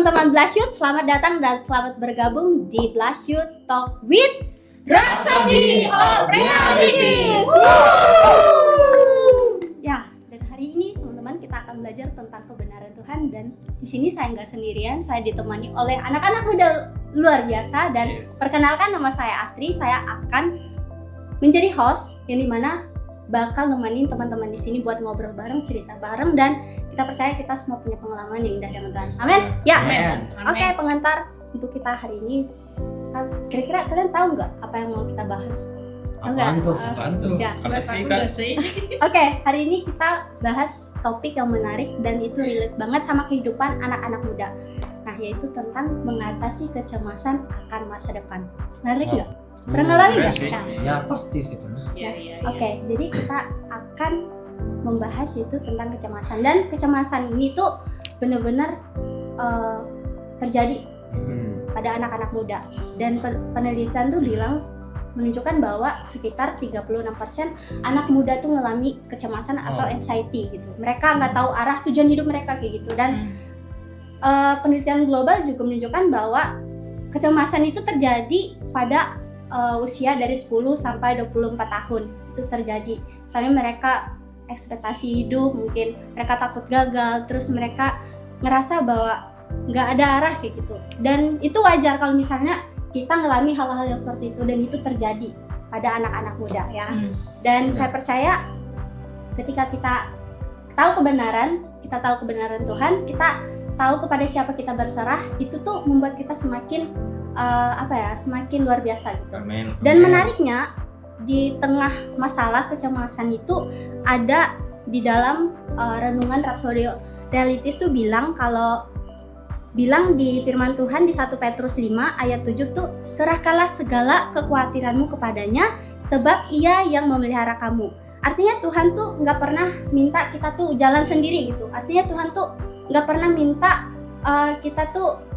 teman-teman Blashoot, selamat datang dan selamat bergabung di Blashoot Talk with Rhapsody of Realities. Ya, dan hari ini teman-teman kita akan belajar tentang kebenaran Tuhan, dan di sini saya nggak sendirian, saya ditemani oleh anak-anak muda luar biasa. Dan perkenalkan, nama saya Astri, saya akan menjadi host yang dimana bakal nemenin teman-teman di sini buat ngobrol bareng, cerita bareng, dan kita percaya kita semua punya pengalaman yang indah dengan Tuhan. Amin. Ya. Amin. Oke, pengantar untuk kita hari ini. Kira-kira kalian tahu nggak apa yang mau kita bahas? Apaan tuh? Ya. Apa sih Kak? Oke, hari ini kita bahas topik yang menarik dan itu relate banget sama kehidupan anak-anak muda. Nah, yaitu tentang mengatasi kecemasan akan masa depan. Menarik nggak? Pernah ngalamin nggak? Nah, Ya pasti sih pernah. Oke, jadi kita akan membahas itu tentang kecemasan, dan kecemasan ini tuh benar-benar terjadi pada anak-anak muda, dan penelitian tuh bilang menunjukkan bahwa sekitar 36% anak muda tuh ngalami kecemasan atau anxiety gitu. Mereka nggak tahu arah tujuan hidup mereka kayak gitu, dan penelitian global juga menunjukkan bahwa kecemasan itu terjadi pada usia dari 10 sampai 24 tahun itu terjadi. Misalnya mereka ekspektasi hidup, mungkin mereka takut gagal, terus mereka ngerasa bahwa nggak ada arah kayak gitu. Dan itu wajar kalau misalnya kita ngalami hal-hal yang seperti itu, dan itu terjadi pada anak-anak muda ya. Dan saya percaya ketika kita tahu kebenaran Tuhan, kita tahu kepada siapa kita berserah, itu tuh membuat kita semakin semakin luar biasa gitu. Amin. Dan menariknya, di tengah masalah kecemasan itu ada di dalam renungan Rhapsody Realities tuh bilang di firman Tuhan di 1 Petrus 5 ayat 7 tuh, serahkanlah segala kekhawatiranmu kepadanya sebab ia yang memelihara kamu. Artinya Tuhan tuh nggak pernah minta kita tuh jalan sendiri gitu. Artinya Tuhan tuh nggak pernah minta kita tuh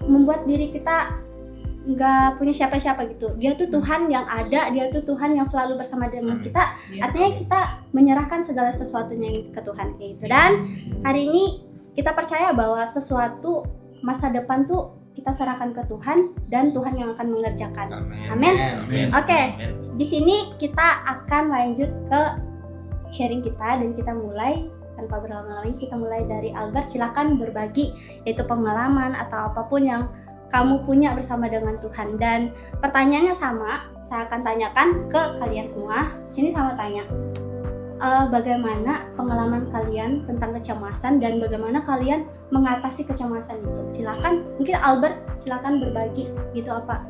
membuat diri kita nggak punya siapa-siapa gitu. Dia tuh Tuhan yang ada, dia tuh Tuhan yang selalu bersama dengan kita. Artinya kita menyerahkan segala sesuatunya ke Tuhan kayak gitu. Dan hari ini kita percaya bahwa sesuatu masa depan tuh kita serahkan ke Tuhan, dan Tuhan yang akan mengerjakan. Amin. Oke, di sini kita akan lanjut ke sharing kita, dan kita mulai tanpa berlama-lama. Kita mulai dari Albert. Silakan berbagi, yaitu pengalaman atau apapun yang kamu punya bersama dengan Tuhan. Dan pertanyaannya sama, saya akan tanyakan ke kalian semua. Sini sama tanya, bagaimana pengalaman kalian tentang kecemasan dan bagaimana kalian mengatasi kecemasan itu? Silakan, mungkin Albert, silakan berbagi gitu apa?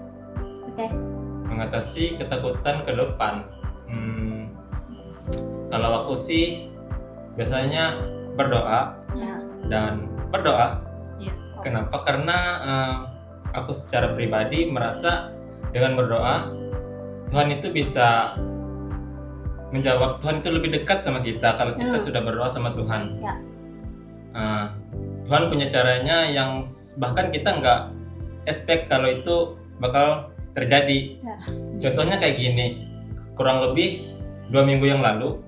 Oke. Mengatasi ketakutan ke depan. Kalau aku sih biasanya berdoa dan berdoa. Kenapa? Karena aku secara pribadi merasa dengan berdoa Tuhan itu bisa menjawab. Tuhan itu lebih dekat sama kita kalau kita sudah berdoa sama Tuhan. Tuhan punya caranya yang bahkan kita nggak expect kalau itu bakal terjadi. Contohnya kayak gini, kurang lebih 2 minggu yang lalu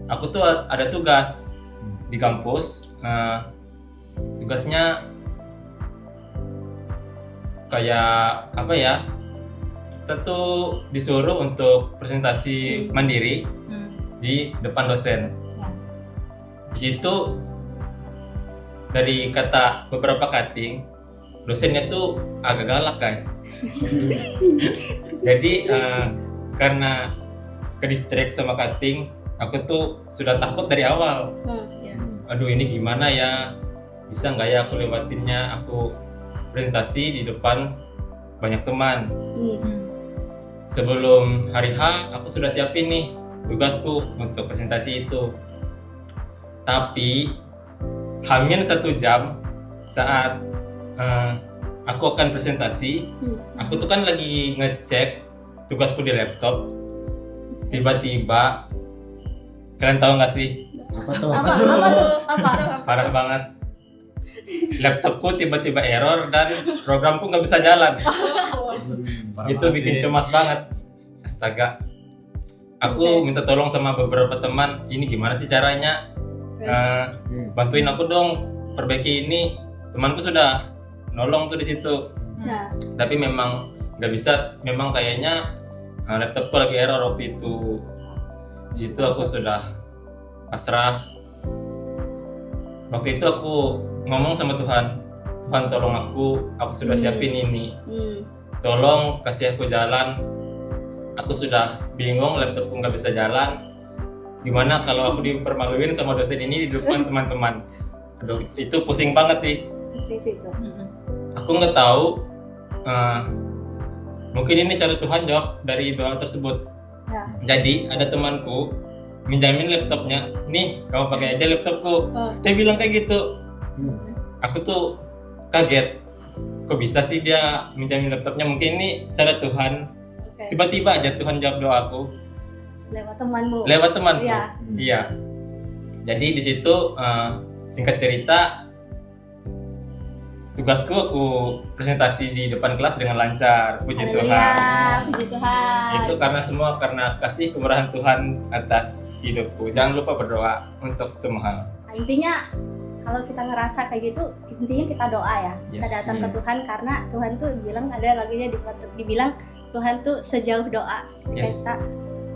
aku tuh ada tugas di kampus. Tugasnya kayak kita tuh disuruh untuk presentasi mandiri di depan dosen. Di situ dari kata beberapa cutting, dosennya tuh agak galak guys. Jadi karena ke distract sama cutting, aku tuh sudah takut dari awal. Aduh, ini gimana ya? Bisa nggak ya aku lewatinnya? Aku presentasi di depan banyak teman. Sebelum hari H, aku sudah siapin nih tugasku untuk presentasi itu. Tapi hamin 1 jam saat aku akan presentasi, aku tuh kan lagi ngecek tugasku di laptop. Tiba-tiba, kalian tahu nggak sih? Apa? Parah banget. Laptopku tiba-tiba error dan programku nggak bisa jalan. Itu bikin cemas banget. Astaga. Aku minta tolong sama beberapa teman. Ini gimana sih caranya? Bantuin aku dong perbaiki ini, temanku sudah nolong tuh di situ. Nah, Tapi memang nggak bisa, memang kayaknya laptopku lagi error waktu itu. Di situ aku sudah pasrah. Waktu itu aku ngomong sama Tuhan, Tuhan tolong aku sudah siapin ini. Tolong kasih aku jalan. Aku sudah bingung, laptopku nggak bisa jalan. Gimana kalau aku dipermaluin sama dosen ini di depan teman-teman? Aduh, itu pusing banget sih. situ. Aku nggak tahu. Mungkin ini cara Tuhan jawab dari doa tersebut. Ya. Jadi ada temanku minjamin laptopnya. Nih, kamu pakai aja laptopku. Dia bilang kayak gitu. Aku tuh kaget. Kok bisa sih dia minjamin laptopnya? Mungkin ini cara Tuhan. Oke. Tiba-tiba aja Tuhan jawab doaku Lewat temanmu. lewat temanku. Iya. Iya. Jadi di situ singkat cerita, tugasku aku presentasi di depan kelas dengan lancar. Puji Haleluya, Tuhan. puji Tuhan. Itu karena kasih kemurahan Tuhan atas hidupku. Jangan lupa berdoa untuk semua hal. Nah, intinya kalau kita ngerasa kayak gitu, intinya kita doa ya. Kita Yes. datang ke Tuhan karena Tuhan tuh bilang, ada lagunya dibilang Tuhan tuh sejauh doa. Yes. Kita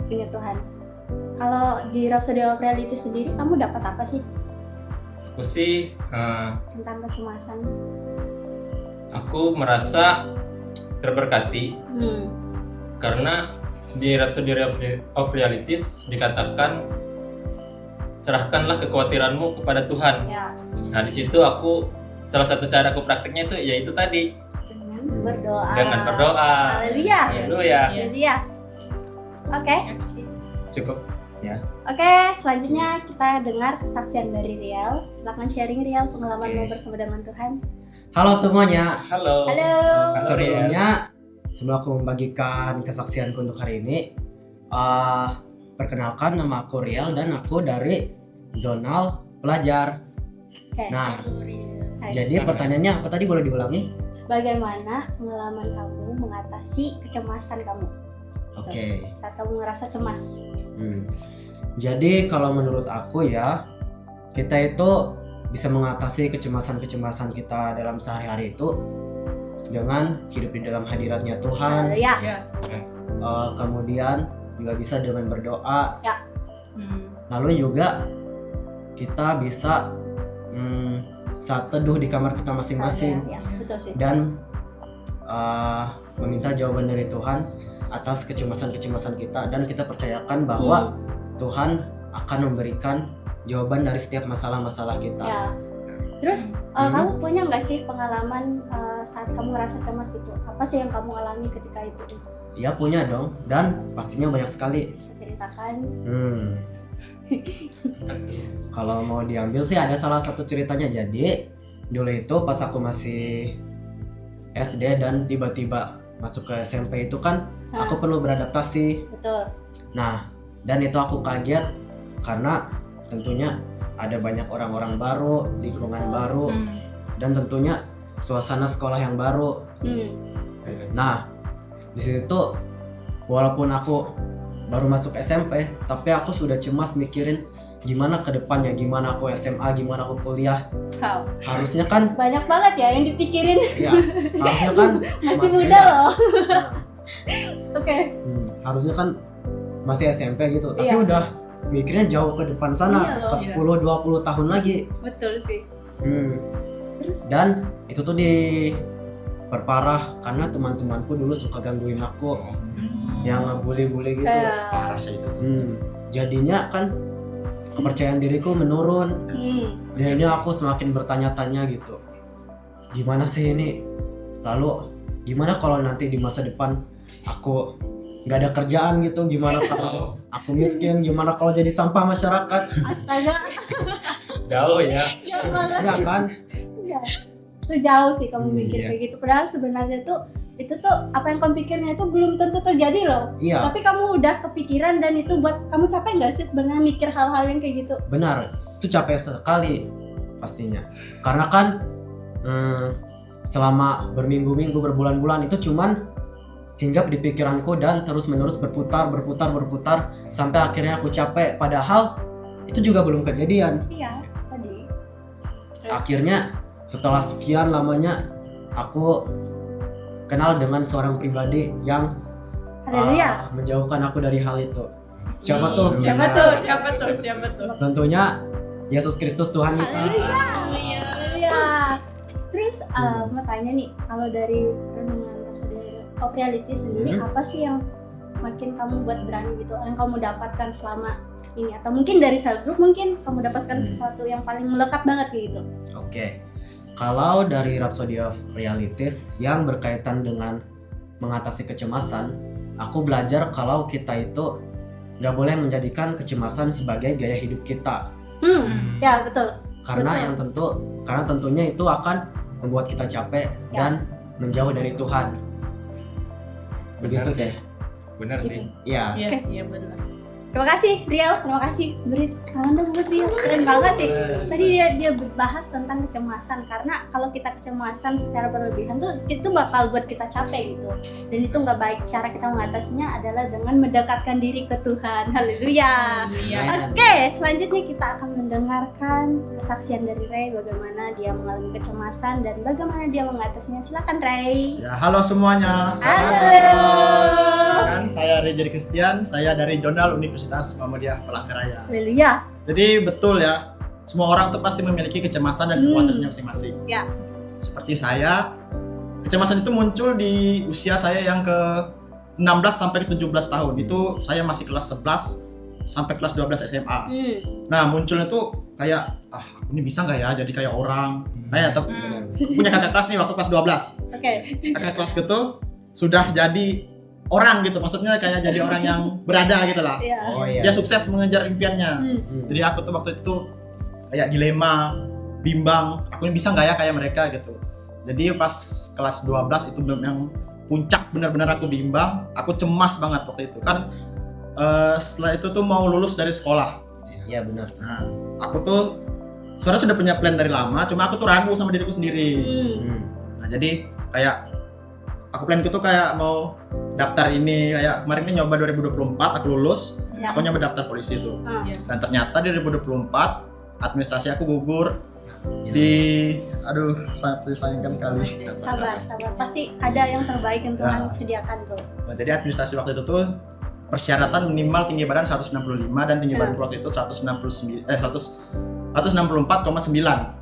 punya Tuhan. Kalau di Rhapsody of Reality sendiri, kamu dapat apa sih Aku sih tentang kecemasan? aku merasa terberkati karena di Rhapsody of Realities dikatakan serahkanlah kekhawatiranmu kepada Tuhan. Ya, Nah di situ aku salah satu cara aku prakteknya itu yaitu tadi dengan berdoa. dengan berdoa. Haleluya. Haleluya. Haleluya. Oke. Cukup ya. Oke, selanjutnya kita dengar kesaksian dari Riel. Silakan sharing Riel pengalamanmu bersama dengan Tuhan. Halo semuanya. Halo. Halo. Sebelumnya, sebelum aku membagikan kesaksianku untuk hari ini, perkenalkan nama aku Riel dan aku dari Zonal Pelajar. Oke. Nah, Hai. jadi pertanyaannya apa tadi, boleh diulangi? Bagaimana pengalaman kamu mengatasi kecemasan kamu Oke. saat kamu ngerasa cemas? Jadi kalau menurut aku ya, kita itu bisa mengatasi kecemasan-kecemasan kita dalam sehari-hari itu dengan hidup di dalam hadiratnya Tuhan. Haleluya. Kemudian juga bisa dengan berdoa. Ya. Lalu juga kita bisa saat teduh di kamar kita masing-masing Ya, betul sih. dan meminta jawaban dari Tuhan atas kecemasan-kecemasan kita, dan kita percayakan bahwa Tuhan akan memberikan jawaban dari setiap masalah-masalah kita. Ya. Terus kamu punya nggak sih pengalaman saat kamu ngerasa cemas gitu? Apa sih yang kamu alami ketika itu? Ya punya dong, dan pastinya banyak sekali. Bisa ceritakan? Kalau mau diambil sih ada salah satu ceritanya. Jadi dulu itu pas aku masih SD dan tiba-tiba masuk ke SMP itu kan aku perlu beradaptasi. Betul. Nah, dan itu aku kaget karena tentunya ada banyak orang-orang baru, lingkungan baru, dan tentunya suasana sekolah yang baru. Nah, di situ walaupun aku baru masuk SMP, tapi aku sudah cemas mikirin gimana ke depannya, gimana aku SMA, gimana aku kuliah. Wow. Harusnya kan Banyak banget ya yang dipikirin. ya, harusnya kan Masih Mas- muda ya. loh. Nah, Oke. harusnya kan masih SMP gitu, tapi Iya. udah mikirnya jauh ke depan sana, Iya loh. ke 10-20 tahun lagi. Betul sih. Terus? Dan itu tuh diperparah karena teman-temanku dulu suka gangguin aku, yang ngebully-bully gitu. Kayak. Jadinya kan kepercayaan diriku menurun. Jadinya aku semakin bertanya-tanya gitu, gimana sih ini, lalu gimana kalau nanti di masa depan aku nggak ada kerjaan gitu, gimana kalau aku miskin, gimana kalau jadi sampah masyarakat. Astaga. Jauh ya. Jauh banget. Ya kan. Iya. Itu jauh sih kamu mikir Iya. kayak gitu. Padahal sebenarnya tuh itu tuh apa yang kamu pikirnya itu belum tentu terjadi loh. Iya, Tapi kamu udah kepikiran, dan itu buat kamu capek nggak sih sebenarnya mikir hal-hal yang kayak gitu? benar, itu capek sekali pastinya, karena kan selama berminggu-minggu, berbulan-bulan itu cuman hinggap di pikiranku dan terus-menerus berputar sampai akhirnya aku capek, padahal itu juga belum kejadian. Iya, tadi. akhirnya setelah sekian lamanya aku kenal dengan seorang pribadi yang Haleluya. menjauhkan aku dari hal itu. Siapa tuh? Siapa tuh? Tentunya Yesus Kristus Tuhan kita. Haleluya. Terus mau tanya nih, kalau dari renungan Rhapsody of Reality sendiri apa sih yang makin kamu buat berani gitu, yang kamu dapatkan selama ini, atau mungkin dari self group mungkin kamu dapatkan sesuatu yang paling melekat banget gitu? Oke. Kalau dari Rhapsody of Realities yang berkaitan dengan mengatasi kecemasan, aku belajar kalau kita itu nggak boleh menjadikan kecemasan sebagai gaya hidup kita. Ya betul. Karena karena tentunya itu akan membuat kita capek dan menjauh dari Tuhan. Begitu deh. Benar sih. Iya. Iya benar. Terima kasih Riel, terima kasih. Beri tangan dong buat Riel, keren banget sih. Tadi dia bahas tentang kecemasan, karena kalau kita kecemasan secara berlebihan tuh itu bakal buat kita capek gitu. Dan itu nggak baik. Cara kita mengatasinya adalah dengan mendekatkan diri ke Tuhan. Haleluya. Oke, selanjutnya kita akan mendengarkan kesaksian dari Ray, bagaimana dia mengalami kecemasan dan bagaimana dia mengatasinya. Silakan Ray. Ya, halo semuanya. Halo. Kan saya Ray Christian, saya dari Jondal Universitas Muhammadiyah Palangkaraya. Haleluya. Jadi betul ya, semua orang tuh pasti memiliki kecemasan dan kekhawatirannya masing-masing. Ya. Seperti saya, kecemasan itu muncul di usia saya yang ke 16 sampai ke 17 tahun. Itu saya masih kelas 11 sampai kelas 12 SMA. Nah, munculnya tuh kayak aku ini bisa nggak ya jadi kayak orang. Kayak punya kakak kelas nih waktu kelas 12. Oke. Kakak kelas gitu sudah jadi orang gitu, maksudnya kayak jadi orang yang berada gitu lah. Iya. Oh iya. Dia sukses mengejar impiannya. Jadi aku tuh waktu itu kayak dilema, bimbang, aku ini bisa nggak ya kayak mereka gitu. Jadi pas kelas 12 itu yang puncak benar-benar aku bimbang, aku cemas banget waktu itu kan. Setelah itu tuh mau lulus dari sekolah. Iya benar. Nah, aku tuh sebenarnya sudah punya plan dari lama, cuma aku tuh ragu sama diriku sendiri. Nah, jadi kayak aku plan itu kayak mau daftar ini, kayak kemarin ini nyoba 2024 aku lulus, Ya. aku nyoba daftar polisi itu. Dan ternyata di 2024 administrasi aku gugur di sangat disayangkan sekali. Sabar. Pasti ada yang terbaik yang Tuhan Ya. sediakan tuh. Nah, jadi administrasi waktu itu tuh persyaratan minimal tinggi badan 165 dan tinggi badan waktu itu 164,9.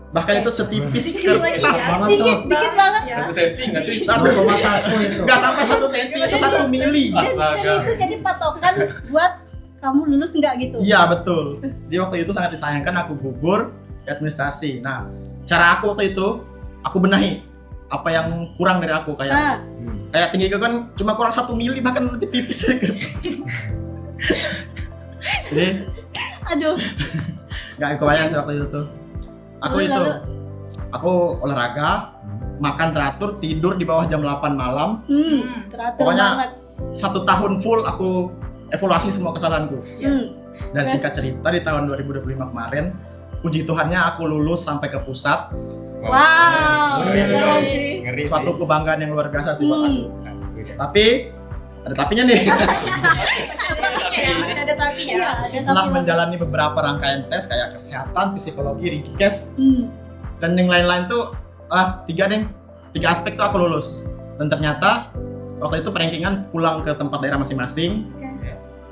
Bahkan itu setipis kertas banget tuh. Dikit banget. Satu setting nggak sih? 1,1 itu. Enggak sampai 1 cm, itu 1 mili. Dan itu jadi patokan buat kamu lulus nggak gitu? Iya, betul. Jadi waktu itu sangat disayangkan aku gugur di administrasi. Nah, cara aku waktu itu aku benahi apa yang kurang dari aku, kayak kayak tinggi aku kan cuma kurang 1 mili, bahkan lebih tipis dari kertas. Jadi Aduh. nggak kebayang sih waktu itu tuh. Aku olahraga, makan teratur, tidur di bawah jam 8 malam. Teratur Pokoknya banget. 1 tahun full aku evaluasi semua kesalahanku. Dan singkat cerita di tahun 2025 kemarin, puji Tuhannya aku lulus sampai ke pusat. Wow. Keren sih. Ngeri sih. Suatu kebanggaan yang luar biasa sih buat aku. Tapi ada tapinya nih. Masih ada tapinya. Iya, ada Setelah tapi- menjalani beberapa rangkaian tes kayak kesehatan, psikologi, Rikes, Hmm. dan yang lain-lain tuh tiga aspek tuh aku lulus. Dan ternyata waktu itu perankingan pulang ke tempat daerah masing-masing,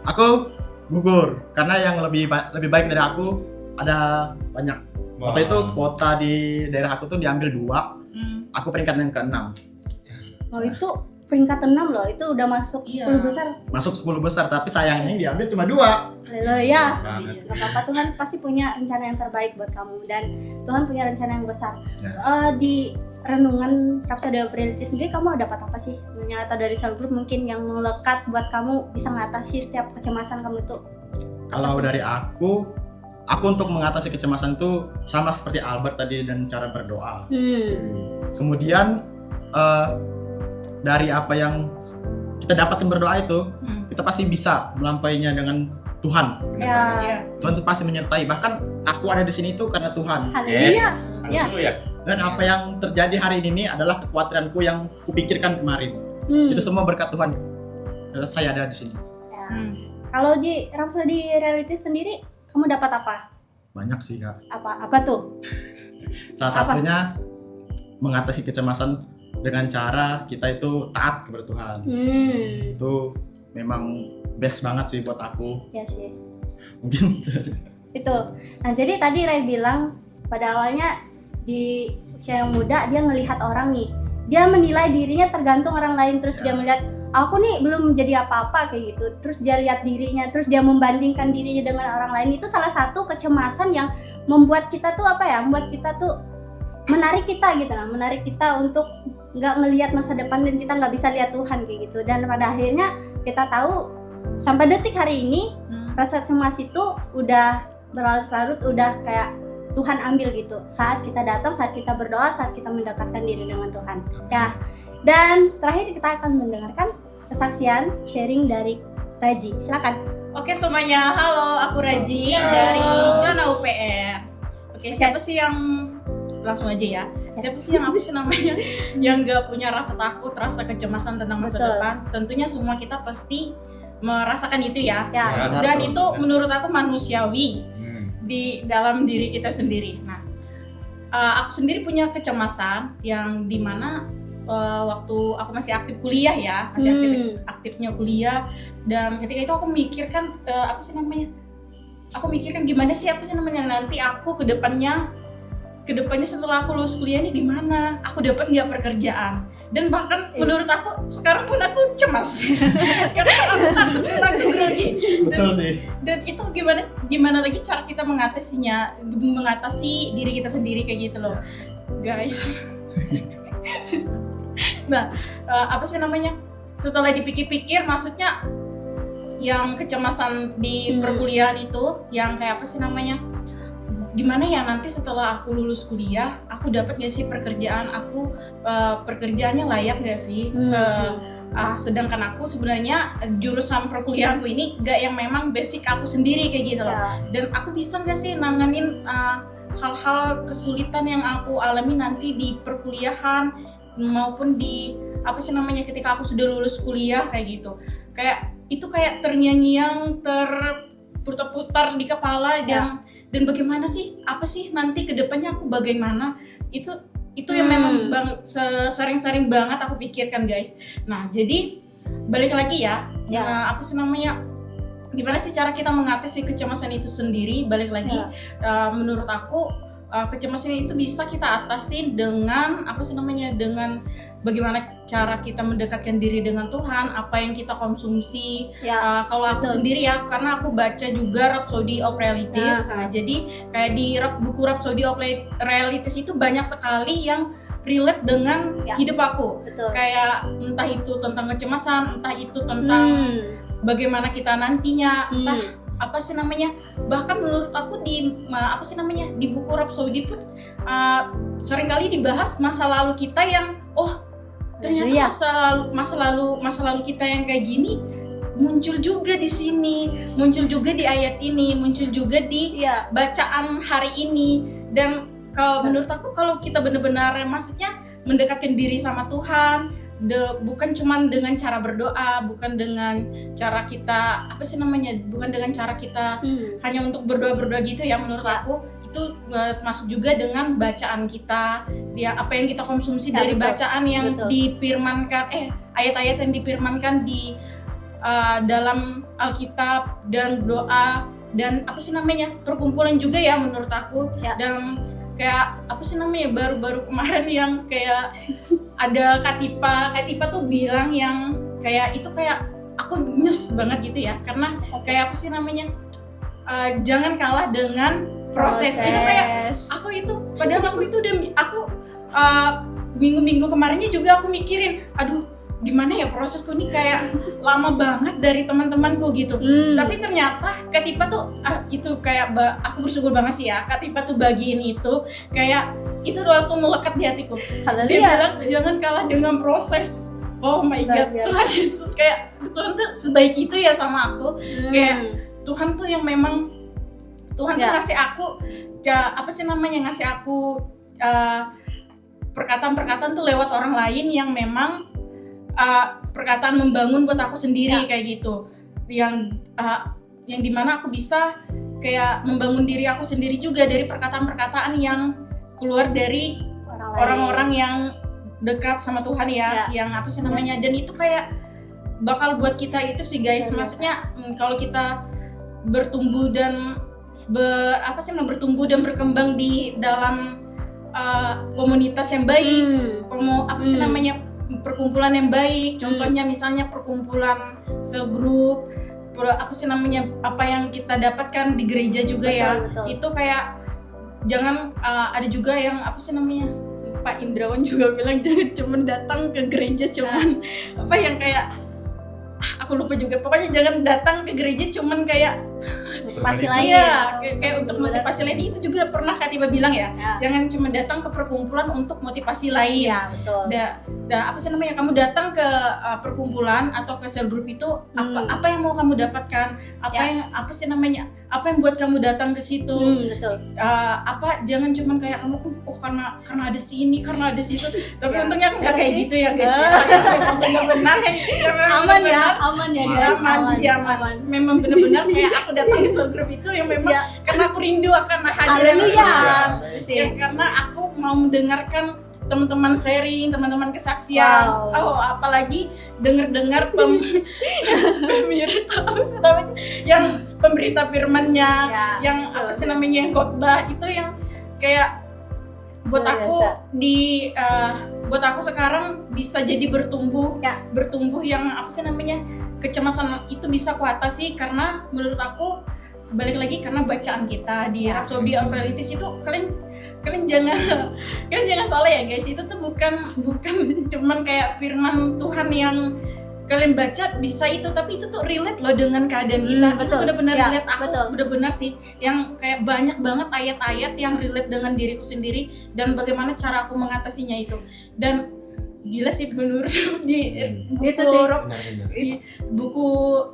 aku gugur karena yang lebih baik dari aku ada banyak. Waktu itu kuota di daerah aku tuh diambil 2, aku peringkat yang ke-6. Oh, itu peringkat 6 loh, itu udah masuk 10 besar. Masuk 10 besar, tapi sayangnya yang diambil cuma 2. Haleluya. Banget. Gak apa-apa, Tuhan pasti punya rencana yang terbaik buat kamu, dan Tuhan punya rencana yang besar. Di renungan Rhapsody of Reality sendiri kamu dapat apa sih? Atau dari self group mungkin yang melekat buat kamu bisa mengatasi setiap kecemasan kamu itu? Kalau dari aku untuk mengatasi kecemasan itu sama seperti Albert tadi dan cara berdoa. Kemudian dari apa yang kita dapatkan berdoa itu, kita pasti bisa melampauinya dengan Tuhan. Ya. Tuhan itu pasti menyertai. Bahkan aku ada di sini itu karena Tuhan. Haleluya. Yes. Ya. Haleluya. Dan apa yang terjadi hari ini adalah kekhawatiranku yang kupikirkan kemarin. Itu semua berkat Tuhan. Karena saya ada di sini. Ya. Kalau di Rhapsody Reality sendiri kamu dapat apa? Banyak sih, Kak. Apa tuh? Salah satunya mengatasi kecemasan dengan cara kita itu taat kepada Tuhan. Itu memang best banget sih buat aku. Ya sih. Mungkin Itu. Nah, jadi tadi Ray bilang pada awalnya di usia yang muda dia ngelihat orang nih. Dia menilai dirinya tergantung orang lain, terus dia melihat aku nih belum menjadi apa-apa kayak gitu. Terus dia lihat dirinya, terus dia membandingkan dirinya dengan orang lain. Itu salah satu kecemasan yang membuat kita tuh membuat kita tuh menarik kita gitu lah, menarik kita untuk nggak ngelihat masa depan dan kita nggak bisa lihat Tuhan kayak gitu. Dan pada akhirnya kita tahu sampai detik hari ini rasa cemas itu udah berlarut-larut, udah kayak Tuhan ambil gitu. Saat kita datang, saat kita berdoa, saat kita mendekatkan diri dengan Tuhan. Ya. Dan terakhir kita akan mendengarkan kesaksian sharing dari Raji. Silakan. Oke semuanya, halo, aku Raji dari Zona UPR. Oke, siapa sih yang langsung aja ya? Siapa sih yang namanya yang nggak punya rasa takut, rasa kecemasan tentang masa depan? Tentunya semua kita pasti merasakan itu ya. Ya. Dan itu menurut aku manusiawi di dalam diri kita sendiri. Nah, aku sendiri punya kecemasan yang dimana waktu aku masih aktif kuliah ya, aktifnya kuliah, dan ketika itu aku mikirkan aku mikirkan gimana sih nanti aku kedepannya setelah aku lulus kuliah ini gimana, aku dapat nggak pekerjaan. Dan bahkan menurut aku sekarang pun aku cemas karena aku takut grogi. betul sih. Dan itu gimana lagi cara kita mengatasi diri kita sendiri kayak gitu loh, guys. Nah, setelah dipikir-pikir, maksudnya yang kecemasan di perkuliahan itu yang kayak gimana ya nanti setelah aku lulus kuliah, aku dapat nggak sih pekerjaan, pekerjaannya layak nggak sih? Sedangkan aku sebenarnya jurusan perkuliahanku ini nggak yang memang basic aku sendiri kayak gitu loh. Dan aku bisa nggak sih nanganin hal-hal kesulitan yang aku alami nanti di perkuliahan maupun di ketika aku sudah lulus kuliah kayak gitu. Kayak itu kayak terngiang-ngiang, terputar-putar di kepala dan bagaimana sih, apa sih nanti kedepannya aku bagaimana, itu yang memang sering-sering banget aku pikirkan guys. Nah jadi balik lagi ya. Gimana sih cara kita mengatasi kecemasan itu sendiri, balik lagi menurut aku kecemasan itu bisa kita atasi dengan dengan bagaimana cara kita mendekatkan diri dengan Tuhan, apa yang kita konsumsi. Kalau aku sendiri ya, karena aku baca juga Rhapsody of Realities. Nah, jadi kayak di buku Rhapsody of Realities itu banyak sekali yang relate dengan hidup aku. Kayak entah itu tentang kecemasan, entah itu tentang bagaimana kita nantinya, entah bahkan menurut aku di buku Rhapsody pun seringkali dibahas masa lalu kita yang ternyata masa lalu kita yang kayak gini muncul juga di sini, muncul juga di ayat ini, muncul juga di bacaan hari ini. Dan kalau menurut aku kalau kita benar-benar maksudnya mendekatkan diri sama Tuhan, bukan cuma dengan cara berdoa, bukan dengan cara kita bukan dengan cara kita hanya untuk berdoa gitu ya, menurut aku itu masuk juga dengan bacaan kita, apa yang kita konsumsi dari bacaan yang difirmankan, ayat-ayat yang difirmankan di dalam Alkitab, dan doa, dan perkumpulan juga ya menurut aku. Dan kayak baru-baru kemarin yang kayak ada Katipa tuh bilang yang kayak itu kayak aku nyes banget gitu ya, karena kayak jangan kalah dengan proses. Itu kayak padahal minggu-minggu kemarinnya juga aku mikirin, aduh gimana ya prosesku ini kayak lama banget dari teman-temanku gitu. Tapi ternyata Katipa tuh itu kayak aku bersyukur banget sih ya, Katipa tuh bagiin itu kayak itu langsung melekat di hatiku. Dia bilang jangan kalah dengan proses. Oh my god, Tuhan Yesus, kayak Tuhan tuh sebaik itu ya sama aku. Kayak Tuhan tuh yang memang Tuhan tuh ngasih aku ngasih aku perkataan-perkataan tuh lewat orang lain yang memang perkataan membangun buat aku sendiri kayak gitu, yang dimana aku bisa kayak membangun diri aku sendiri juga dari perkataan-perkataan yang keluar dari Orang lain. orang-orang yang dekat sama Tuhan ya, yang apa sih namanya, dan itu kayak bakal buat kita itu sih guys, Luar biasa. maksudnya kalau kita bertumbuh dan bertumbuh dan berkembang di dalam komunitas yang baik, apa sih namanya, perkumpulan yang baik, contohnya misalnya perkumpulan sel group, apa sih namanya, apa yang kita dapatkan di gereja juga Betul. itu kayak jangan ada juga yang apa sih namanya, Pak Indrawan juga bilang jangan cuma datang ke gereja cuman apa yang kayak aku lupa juga, pokoknya jangan datang ke gereja cuman kayak motivasi lain. iya kayak untuk motivasi lain. Itu juga pernah Kak Tiba bilang ya, Ya. jangan cuma datang ke perkumpulan untuk motivasi lain. Iya, betul. Apa sih namanya, kamu datang ke perkumpulan atau ke sel group itu apa yang mau kamu dapatkan, apa sih namanya, apa yang buat kamu datang ke situ. Betul. Jangan cuman kayak kamu karena ada sini, karena ada situ. Tapi untungnya aku nggak kayak gitu ya guys. Benar-benar Aman ya guys. jadi aman. Memang benar-benar kayak aku datang ke sel group itu yang memang karena aku rindu akan hadirat Haleluya. Tuhan. Ya, karena aku mau mendengarkan teman-teman sharing, teman-teman kesaksian. Wow. Apalagi dengar yang pemberita firman-nya, yang apa sih namanya, yang khotbah itu yang kayak buat Luar aku biasa. buat aku sekarang bisa jadi bertumbuh yang apa sih namanya, kecemasan itu bisa kuatasi karena menurut aku balik lagi karena bacaan kita di Rhapsody of Realities itu kalian jangan salah ya guys, itu tuh bukan cuman kayak firman Tuhan yang kalian baca bisa itu, tapi itu tuh relate loh dengan keadaan kita. Itu benar-benar relate. Aku benar-benar sih yang kayak banyak banget ayat-ayat yang relate dengan diriku sendiri dan bagaimana cara aku mengatasinya itu. Dan gila sih menurut di buku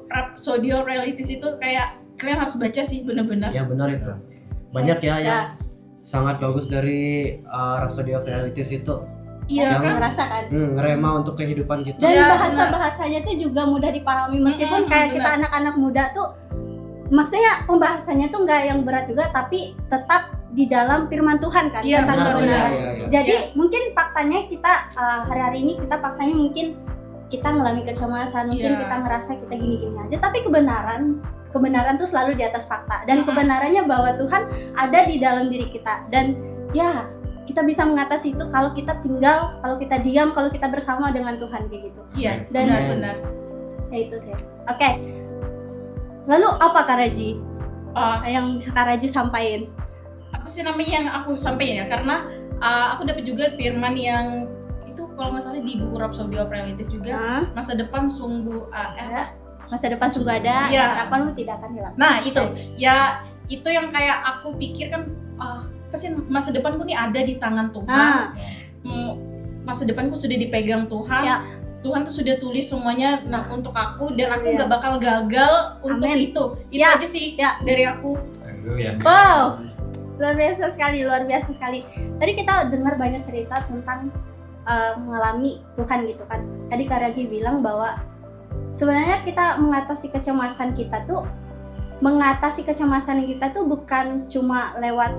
Rhapsody of Realities itu kayak kalian harus baca sih benar-benar. Ya benar itu. Banyak ya yang sangat bagus dari Rhapsody of Realities itu. Iya kan? Merasakan. Ngerema untuk kehidupan kita. Dan bahasa-bahasanya tuh juga mudah dipahami meskipun kayak kita anak-anak muda tuh maksudnya pembahasannya tuh nggak yang berat juga tapi tetap di dalam firman Tuhan kan tentang kebenaran. Jadi mungkin faktanya kita hari-hari ini faktanya mungkin kita ngalami kecemasan, mungkin kita ngerasa kita gini-gini aja, tapi kebenaran tuh selalu di atas fakta dan kebenarannya bahwa Tuhan ada di dalam diri kita dan ya kita bisa mengatasi itu kalau kita tinggal, kalau kita diam, kalau kita bersama dengan Tuhan kayak gitu. Iya, dan benar. Ya itu sih. Oke. Lalu apa Kak Raji? Yang bisa Kak Raji sampaikan? Apa sih namanya yang aku sampaikan ya? Karena aku dapat juga firman yang itu kalau nggak salah di buku Rhapsody of Realities juga, masa depan sungguh masa depan sungguh ada, harapanmu tidak akan hilang. Nah itu, ya itu yang kayak aku pikir kan, pasti masa depanku nih ada di tangan Tuhan. Masa depanku sudah dipegang Tuhan. Tuhan tuh sudah tulis semuanya untuk aku dan aku nggak bakal gagal untuk itu. Itu aja sih dari aku. Wow, luar biasa sekali. Tadi kita dengar banyak cerita tentang mengalami Tuhan gitu kan. Tadi Kak Raji bilang bahwa sebenarnya kita mengatasi kecemasan kita tuh bukan cuma lewat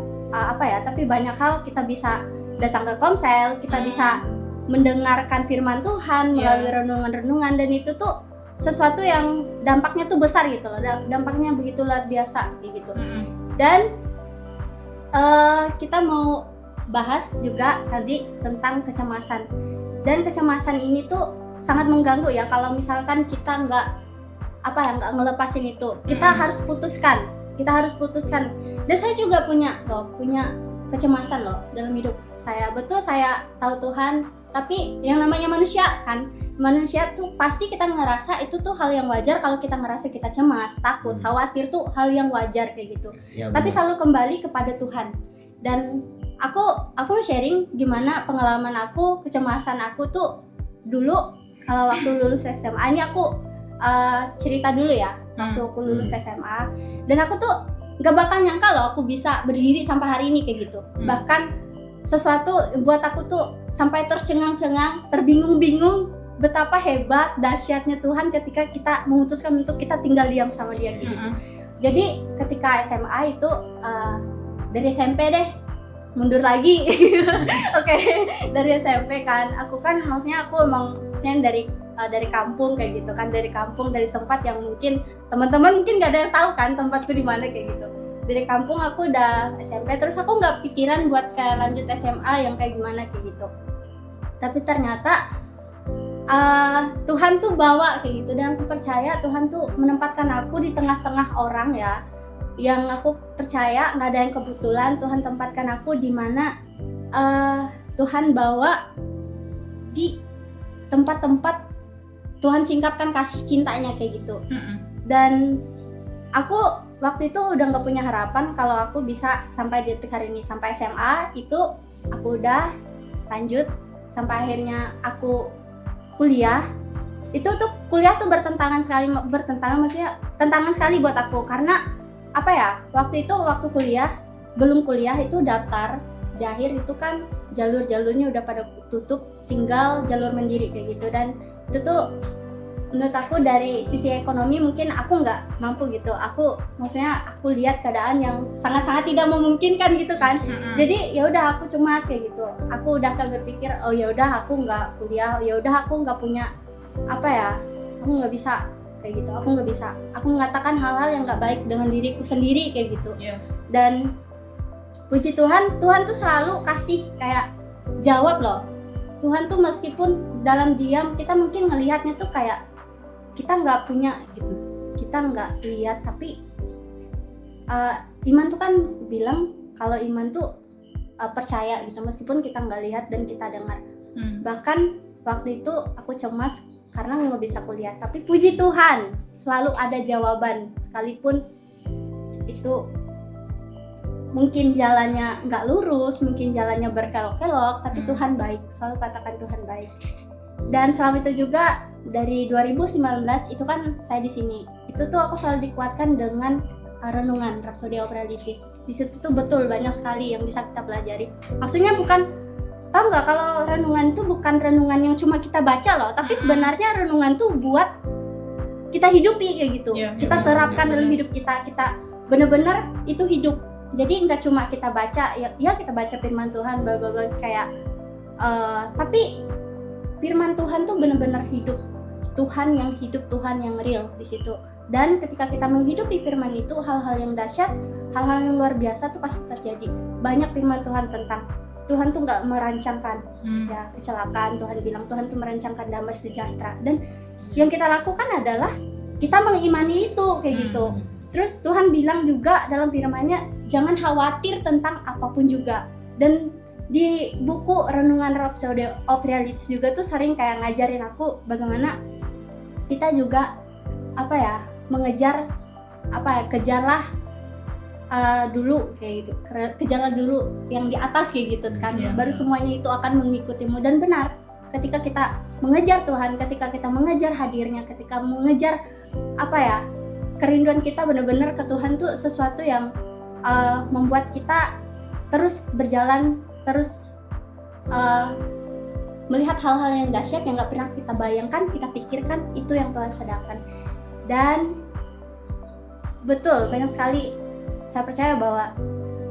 tapi banyak hal. Kita bisa datang ke komsel, kita bisa mendengarkan firman Tuhan melalui renungan-renungan dan itu tuh sesuatu yang dampaknya tuh besar gitu loh, dampaknya begitu luar biasa gitu. Dan kita mau bahas juga tadi tentang kecemasan dan kecemasan ini tuh sangat mengganggu ya kalau misalkan kita nggak ngelepasin itu. Kita harus putuskan. Dan saya juga punya kecemasan loh dalam hidup saya. Betul saya tahu Tuhan, tapi yang namanya manusia tuh pasti kita ngerasa itu tuh hal yang wajar. Kalau kita ngerasa kita cemas, takut, khawatir tuh hal yang wajar kayak gitu. Tapi selalu kembali kepada Tuhan. Dan aku sharing gimana pengalaman aku, kecemasan aku tuh dulu waktu lulus SMA. Ini aku cerita dulu ya, waktu aku lulus SMA. Dan aku tuh gak bakal nyangka loh aku bisa berdiri sampai hari ini kayak gitu. Bahkan sesuatu buat aku tuh sampai tercengang-cengang, terbingung-bingung betapa hebat, dahsyatnya Tuhan ketika kita memutuskan untuk kita tinggal diam sama Dia gitu. Jadi ketika SMA itu dari SMP deh mundur lagi. Oke, dari SMP kan aku kan maksudnya aku emang maksudnya dari kampung kayak gitu kan, dari kampung, dari tempat yang mungkin teman-teman mungkin gak ada yang tahu kan tempatku di mana kayak gitu. Dari kampung aku udah SMP, terus aku nggak pikiran buat kayak lanjut SMA yang kayak gimana kayak gitu. Tapi ternyata Tuhan tuh bawa kayak gitu, dan aku percaya Tuhan tuh menempatkan aku di tengah-tengah orang ya, yang aku percaya nggak ada yang kebetulan. Tuhan tempatkan aku di mana Tuhan bawa di tempat-tempat Tuhan singkapkan kasih cintanya kayak gitu. Dan aku waktu itu udah nggak punya harapan kalau aku bisa sampai detik hari ini, sampai SMA itu aku udah lanjut sampai akhirnya aku kuliah. Itu tuh kuliah tuh bertentangan maksudnya tantangan sekali buat aku, karena apa ya, waktu kuliah belum kuliah itu daftar di akhir itu kan jalur-jalurnya udah pada tutup, tinggal jalur mandiri kayak gitu. Dan itu tuh menurut aku dari sisi ekonomi mungkin aku nggak mampu gitu. Maksudnya aku lihat keadaan yang sangat-sangat tidak memungkinkan gitu kan. Jadi ya udah aku cemas kayak gitu. Aku udah kan berpikir, oh ya udah aku nggak kuliah, ya udah aku nggak punya apa ya, aku nggak bisa kayak gitu. Aku nggak bisa. Aku mengatakan hal-hal yang nggak baik dengan diriku sendiri kayak gitu. Dan puji Tuhan, Tuhan tuh selalu kasih kayak jawab loh. Tuhan tuh meskipun dalam diam kita mungkin ngelihatnya tuh kayak kita nggak punya gitu, kita nggak lihat, tapi iman tuh kan bilang kalau iman tuh percaya gitu meskipun kita nggak lihat dan kita dengar. Bahkan waktu itu aku cemas karena nggak bisa kuliah, tapi puji Tuhan selalu ada jawaban, sekalipun itu mungkin jalannya nggak lurus, mungkin jalannya berkelok-kelok, tapi Tuhan baik. Selalu katakan Tuhan baik. Dan selama itu juga dari 2019 itu kan saya di sini, itu tuh aku selalu dikuatkan dengan renungan Rhapsodia Operalis. Di situ tuh betul banyak sekali yang bisa kita pelajari. Maksudnya bukan, tahu nggak kalau renungan itu bukan renungan yang cuma kita baca loh, tapi sebenarnya renungan tuh buat kita hidupi kayak gitu. Kita terapkan dalam hidup kita, kita bener-bener itu hidup. Jadi nggak cuma kita baca, ya kita baca firman Tuhan, bla bla bla kayak, tapi firman Tuhan tuh benar-benar hidup. Tuhan yang hidup, Tuhan yang real di situ. Dan ketika kita menghidupi firman itu, hal-hal yang dahsyat, hal-hal yang luar biasa tuh pasti terjadi. Banyak firman Tuhan tentang Tuhan tuh nggak merancangkan ya kecelakaan. Tuhan bilang Tuhan tuh merancangkan damai sejahtera. Dan yang kita lakukan adalah kita mengimani itu kayak gitu. Terus Tuhan bilang juga dalam firman-Nya, jangan khawatir tentang apapun juga. Dan di buku Renungan Rhapsodia Operalis juga tuh sering kayak ngajarin aku bagaimana kita juga apa ya, mengejar apa ya, kejarlah dulu kayak gitu, kejarlah dulu yang di atas kayak gitu kan, baru semuanya itu akan mengikutimu. Dan benar, ketika kita mengejar Tuhan, ketika kita mengejar hadirnya, ketika mengejar apa ya, kerinduan kita benar-benar ke Tuhan tuh sesuatu yang membuat kita terus berjalan, terus melihat hal-hal yang dahsyat yang gak pernah kita bayangkan, kita pikirkan, itu yang Tuhan sediakan. Dan betul, banyak sekali saya percaya bahwa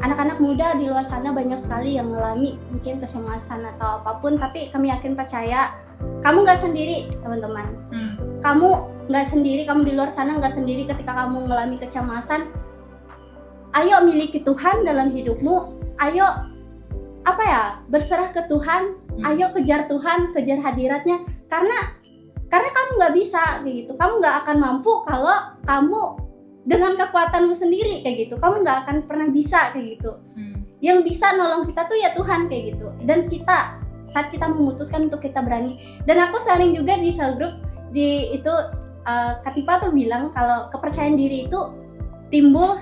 anak-anak muda di luar sana banyak sekali yang mengalami mungkin kecemasan atau apapun, tapi kami yakin percaya kamu gak sendiri teman-teman. Kamu gak sendiri, kamu di luar sana gak sendiri ketika kamu mengalami kecemasan. Ayo miliki Tuhan dalam hidupmu, ayo apa ya, berserah ke Tuhan, ayo kejar Tuhan, kejar hadiratnya, karena kamu nggak bisa kayak gitu, kamu nggak akan mampu kalau kamu dengan kekuatanmu sendiri kayak gitu, kamu nggak akan pernah bisa kayak gitu. Yang bisa nolong kita tuh ya Tuhan kayak gitu. Dan kita saat kita memutuskan untuk kita berani, dan aku sering juga di cell group di itu Katipa tuh bilang kalau kepercayaan diri itu timbul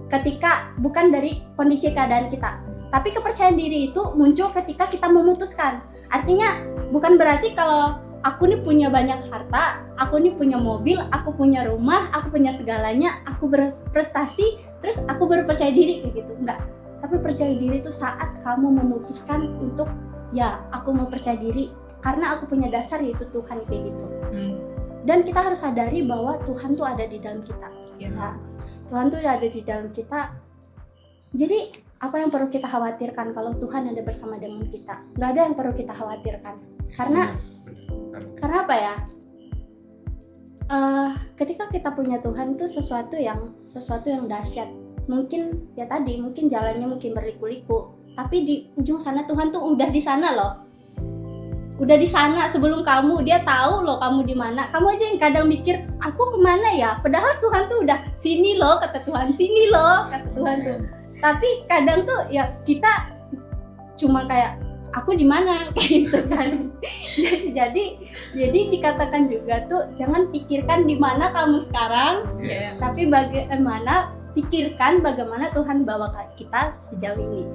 ketika bukan dari kondisi keadaan kita, tapi kepercayaan diri itu muncul ketika kita memutuskan. Artinya bukan berarti kalau aku nih punya banyak harta, aku nih punya mobil, aku punya rumah, aku punya segalanya, aku berprestasi, terus aku baru percaya diri kayak gitu. Enggak. Tapi percaya diri itu saat kamu memutuskan untuk ya aku mau percaya diri karena aku punya dasar yaitu Tuhan kayak gitu. Dan kita harus sadari bahwa Tuhan tuh ada di dalam kita. Tuhan tuh ada di dalam kita. Jadi apa yang perlu kita khawatirkan kalau Tuhan ada bersama dengan kita? Nggak ada yang perlu kita khawatirkan. Karena apa ya? Ketika kita punya Tuhan itu sesuatu yang dahsyat. Mungkin ya tadi, mungkin jalannya mungkin berliku-liku, tapi di ujung sana Tuhan tuh udah di sana loh. Udah di sana sebelum kamu, dia tahu loh kamu di mana. Kamu aja yang kadang mikir, aku kemana ya? Padahal Tuhan tuh udah sini loh, kata Tuhan, sini loh, kata Tuhan tuh. Tapi kadang tuh ya kita cuma kayak aku di mana kayak gitu kan. jadi dikatakan juga tuh jangan pikirkan di mana kamu sekarang, tapi pikirkan bagaimana Tuhan bawa kita sejauh ini.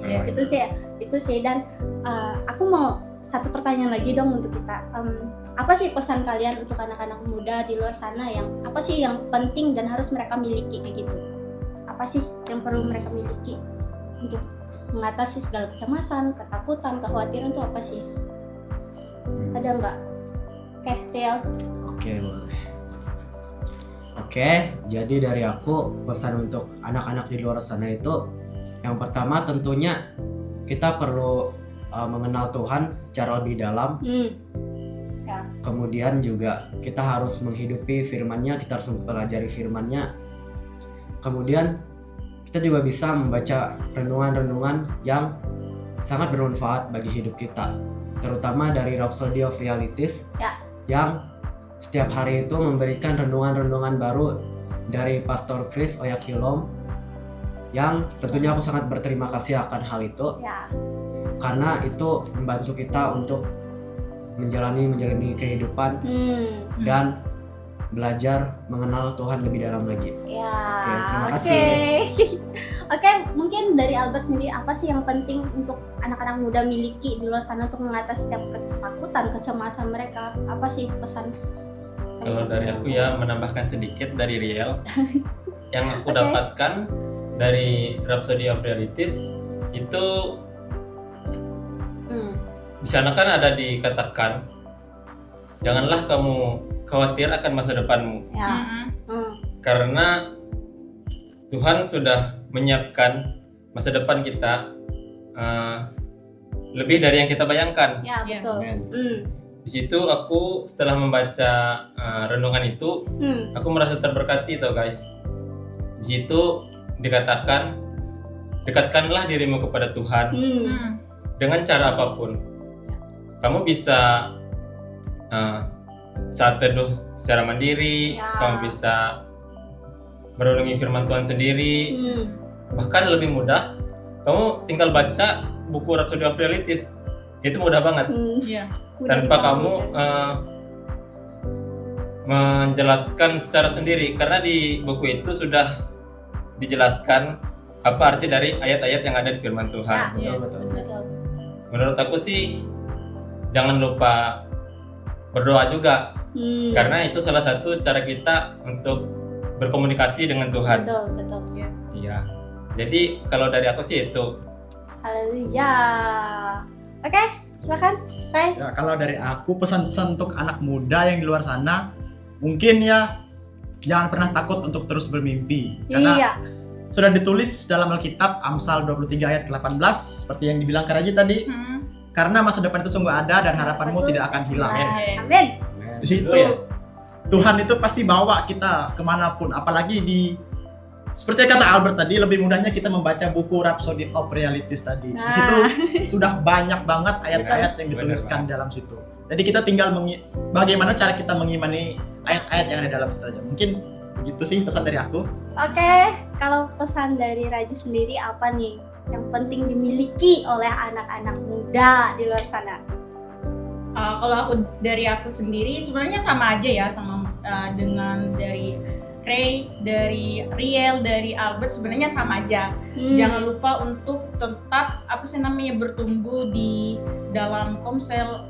Itu sih dan aku mau satu pertanyaan lagi dong untuk kita. Apa sih pesan kalian untuk anak-anak muda di luar sana yang apa sih yang penting dan harus mereka miliki kayak gitu? Apa sih yang perlu mereka miliki untuk mengatasi segala kecemasan, ketakutan, kekhawatiran itu apa sih? Ada nggak? Oke, Riel. Oke, boleh. Oke, jadi dari aku pesan untuk anak-anak di luar sana itu yang pertama tentunya kita perlu mengenal Tuhan secara lebih dalam. Ya. Kemudian juga kita harus menghidupi firman-Nya, kita harus mempelajari firman-Nya. Kemudian kita juga bisa membaca renungan-renungan yang sangat bermanfaat bagi hidup kita, terutama dari Rhapsody of Realities yang setiap hari itu memberikan renungan-renungan baru dari Pastor Chris Oyakilom, yang tentunya aku sangat berterima kasih akan hal itu karena itu membantu kita untuk menjalani kehidupan dan belajar mengenal Tuhan lebih dalam lagi. Oke, terima kasih. Oke, mungkin dari Albert sendiri apa sih yang penting untuk anak-anak muda miliki di luar sana untuk mengatasi setiap ketakutan, kecemasan mereka? Apa sih pesan? Kalau dari aku ya menambahkan sedikit dari Riel yang aku dapatkan dari Rhapsody of Realities itu di sana kan ada dikatakan janganlah kamu khawatir akan masa depanmu karena Tuhan sudah menyiapkan masa depan kita lebih dari yang kita bayangkan. Ya, betul. Di situ aku setelah membaca renungan itu, aku merasa terberkati tuh guys. Di situ dikatakan, dekatkanlah dirimu kepada Tuhan dengan cara apapun. Kamu bisa saat teduh secara mandiri, kamu bisa merenungi firman Tuhan sendiri. Bahkan lebih mudah, kamu tinggal baca buku Rhapsody of Realities. Itu mudah banget. Tanpa kamu menjelaskan secara sendiri, karena di buku itu sudah dijelaskan apa arti dari ayat-ayat yang ada di firman Tuhan. Betul. Menurut aku sih jangan lupa berdoa juga, karena itu salah satu cara kita untuk berkomunikasi dengan Tuhan. Betul. Iya. Jadi kalau dari aku sih itu. Haleluya. Oke, silakan, Ray. Ya, kalau dari aku pesan-pesan untuk anak muda yang di luar sana, mungkin ya jangan pernah takut untuk terus bermimpi. Karena sudah ditulis dalam Alkitab Amsal 23 ayat ke-18 seperti yang dibilang Kak Raji tadi. Karena masa depan itu sungguh ada dan harapanmu tidak akan hilang. Amin. Di situ Tuhan itu pasti bawa kita kemanapun, apalagi seperti kata Albert tadi, lebih mudahnya kita membaca buku Rhapsody of Realities tadi. Di situ sudah banyak banget ayat-ayat yang dituliskan dalam situ. Jadi kita tinggal bagaimana cara kita mengimani ayat-ayat yang ada dalam situ aja. Mungkin begitu sih pesan dari aku. Oke, kalau pesan dari Raji sendiri apa nih yang penting dimiliki oleh anak-anak muda di luar sana? Kalau dari aku sendiri sebenarnya sama aja ya, sama dengan dari Ray, dari Riel, dari Albert, sebenarnya sama aja. Jangan lupa untuk tetap bertumbuh di dalam komsel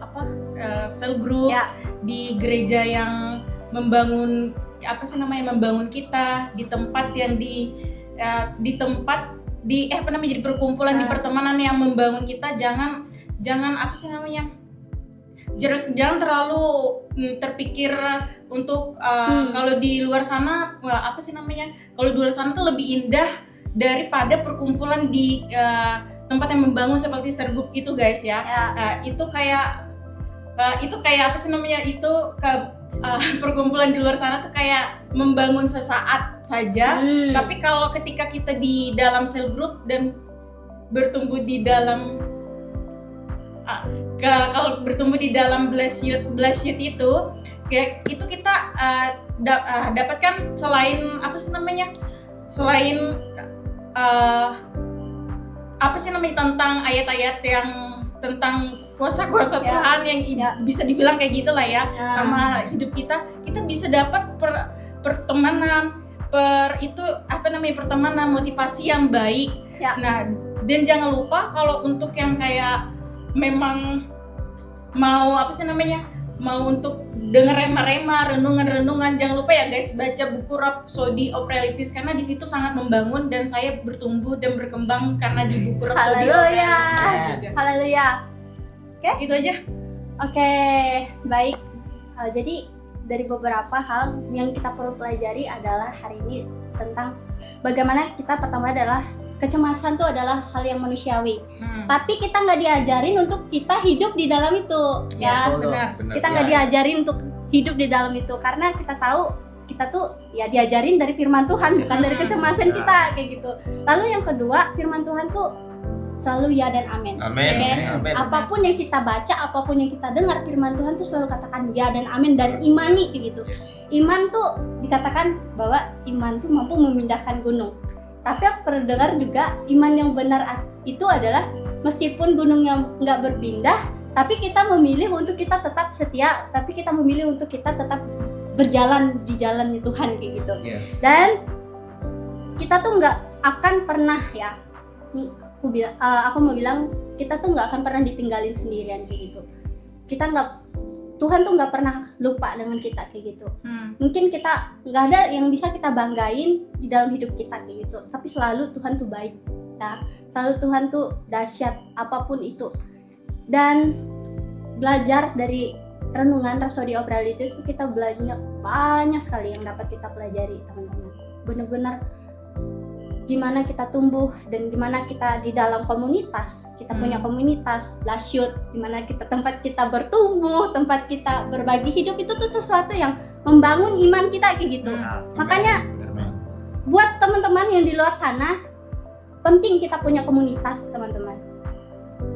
sel group, di gereja yang membangun membangun kita, di tempat yang jadi perkumpulan, di pertemanan yang membangun kita. Jangan jangan terlalu terpikir untuk kalau di luar sana kalau di luar sana tuh lebih indah daripada perkumpulan di tempat yang membangun seperti sergup itu guys ya. Itu kayak apa sih namanya, itu perkumpulan di luar sana tuh kayak membangun sesaat saja. Tapi kalau ketika kita di dalam cell group dan bertumbuh di dalam kalau bertumbuh di dalam blessed youth itu, kayak itu kita dapatkan selain apa sih namanya, selain apa sih namanya, tentang ayat-ayat yang tentang kuasa-kuasa Tuhan yang bisa dibilang kayak gitulah ya, sama hidup kita bisa dapat pertemanan, pertemanan, motivasi yang baik. Nah, dan jangan lupa kalau untuk yang kayak memang mau apa sih namanya, mau untuk denger rema-rema, renungan-renungan, jangan lupa ya guys, baca buku Rhapsody of Realities, karena di situ sangat membangun dan saya bertumbuh dan berkembang karena di buku Rhapsody of Realities juga. Haleluya. Oke, itu aja. Oke, baik. Jadi dari beberapa hal yang kita perlu pelajari adalah hari ini tentang bagaimana kita, pertama adalah kecemasan itu adalah hal yang manusiawi. Tapi kita nggak diajarin untuk kita hidup di dalam itu, ya. Benar. Kita nggak diajarin untuk hidup di dalam itu, karena kita tahu kita tuh ya diajarin dari firman Tuhan, bukan dari kecemasan kita kayak gitu. Lalu yang kedua, firman Tuhan tuh selalu ya dan amin. Amin. Okay? Apapun yang kita baca, apapun yang kita dengar, firman Tuhan tuh selalu katakan ya dan amin, dan imani kayak gitu. Iman tuh dikatakan bahwa iman tuh mampu memindahkan gunung. Tapi aku pernah dengar juga iman yang benar itu adalah meskipun gunungnya nggak berpindah, tapi kita memilih untuk kita tetap setia, tapi kita memilih untuk kita tetap berjalan di jalan Tuhan kayak gitu. Dan kita tuh nggak akan pernah ya, aku mau bilang kita tuh nggak akan pernah ditinggalin sendirian kayak gitu. Tuhan tuh nggak pernah lupa dengan kita kayak gitu. Mungkin kita nggak ada yang bisa kita banggain di dalam hidup kita kayak gitu, tapi selalu Tuhan tuh baik, ya. Selalu Tuhan tuh dahsyat apapun itu. Dan belajar dari renungan Rhapsody of Realities itu kita belajar banyak sekali yang dapat kita pelajari, teman-teman. Benar-benar gimana kita tumbuh dan gimana kita di dalam komunitas. Kita punya komunitas Blessed Youth, dimana tempat kita bertumbuh, tempat kita berbagi hidup, itu tuh sesuatu yang membangun iman kita kayak gitu. Makanya buat teman-teman yang di luar sana, penting kita punya komunitas, teman-teman.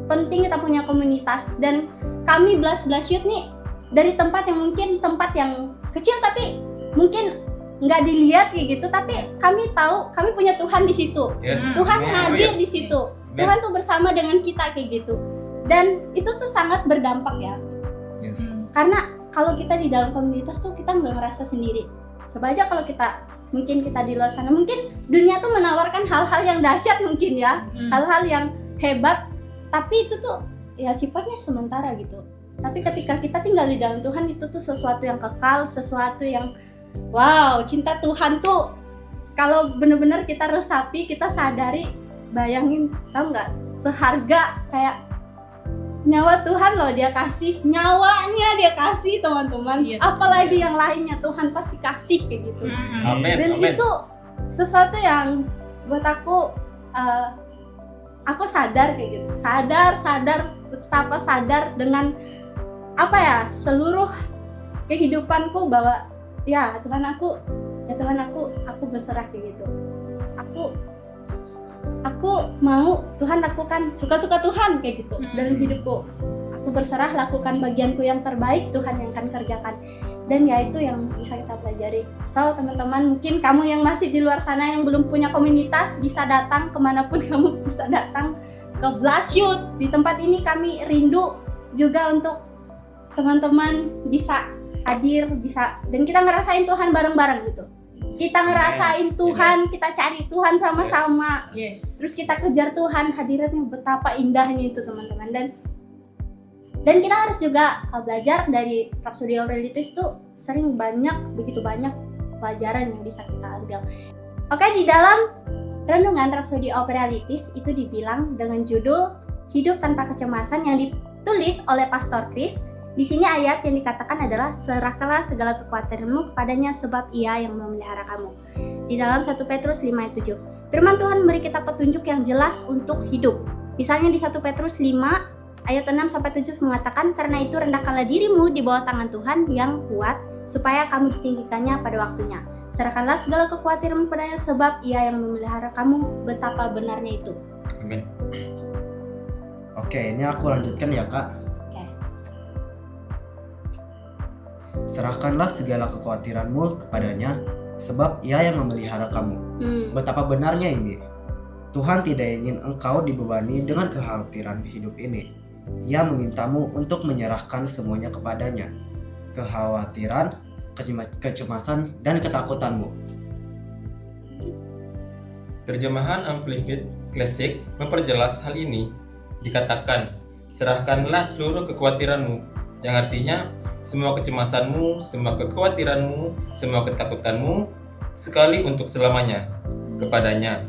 Penting kita punya komunitas. Dan kami Blessed Youth nih dari tempat yang mungkin tempat yang kecil tapi mungkin nggak dilihat kayak gitu, tapi kami tahu kami punya Tuhan di situ. Tuhan hadir di situ. Tuhan tuh bersama dengan kita kayak gitu. Dan itu tuh sangat berdampak ya. Karena kalau kita di dalam komunitas tuh kita nggak ngerasa sendiri. Coba aja kalau kita di luar sana, mungkin dunia tuh menawarkan hal-hal yang dahsyat mungkin ya, hal-hal yang hebat, tapi itu tuh ya sifatnya sementara gitu. Tapi ketika kita tinggal di dalam Tuhan, itu tuh sesuatu yang kekal, sesuatu yang wow, cinta Tuhan tuh kalau benar-benar kita resapi, kita sadari, bayangin, tahu nggak, seharga kayak nyawa Tuhan loh dia kasih, nyawanya dia kasih, teman-teman. Apalagi yang lainnya Tuhan pasti kasih kayak gitu. Dan itu sesuatu yang buat aku sadar kayak gitu, sadar betapa sadar dengan apa ya, seluruh kehidupanku bahwa ya Tuhan aku berserah kayak gitu. Aku mau Tuhan lakukan suka-suka Tuhan kayak gitu dalam hidupku. Aku berserah, lakukan bagianku yang terbaik, Tuhan yang akan kerjakan. Dan ya itu yang bisa kita pelajari. So teman-teman, mungkin kamu yang masih di luar sana yang belum punya komunitas, bisa datang kemanapun kamu bisa datang ke Blessed Youth. Di tempat ini kami rindu juga untuk teman-teman bisa hadir, bisa, dan kita ngerasain Tuhan bareng-bareng gitu. Kita ngerasain Tuhan, kita cari Tuhan sama-sama. Terus kita kejar Tuhan, hadiratnya betapa indahnya itu, teman-teman. Dan kita harus juga belajar dari Rhapsody of Realities tuh begitu banyak pelajaran yang bisa kita ambil. Oke, di dalam renungan Rhapsody of Realities itu dibilang dengan judul Hidup Tanpa Kecemasan yang ditulis oleh Pastor Chris. Di sini ayat yang dikatakan adalah serahkanlah segala kekhawatiranmu kepadanya sebab Ia yang memelihara kamu. Di dalam 1 Petrus 5 ayat 7. Firman Tuhan memberi kita petunjuk yang jelas untuk hidup. Misalnya di 1 Petrus 5 ayat 6 sampai 7 mengatakan, karena itu rendahkanlah dirimu di bawah tangan Tuhan yang kuat supaya kamu ditinggikannya pada waktunya. Serahkanlah segala kekhawatiranmu padanya sebab Ia yang memelihara kamu. Betapa benarnya itu. Amin. Oke, ini aku lanjutkan ya Kak. Oke. Serahkanlah segala kekhawatiranmu kepadanya sebab Ia yang memelihara kamu. Betapa benarnya ini. Tuhan tidak ingin engkau dibebani dengan kekhawatiran hidup ini. Ia memintamu untuk menyerahkan semuanya kepadanya. Kekhawatiran, kecemasan, dan ketakutanmu. Terjemahan Amplified Classic memperjelas hal ini. Dikatakan, serahkanlah seluruh kekhawatiranmu, yang artinya semua kecemasanmu, semua kekhawatiranmu, semua ketakutanmu, sekali untuk selamanya, kepadanya.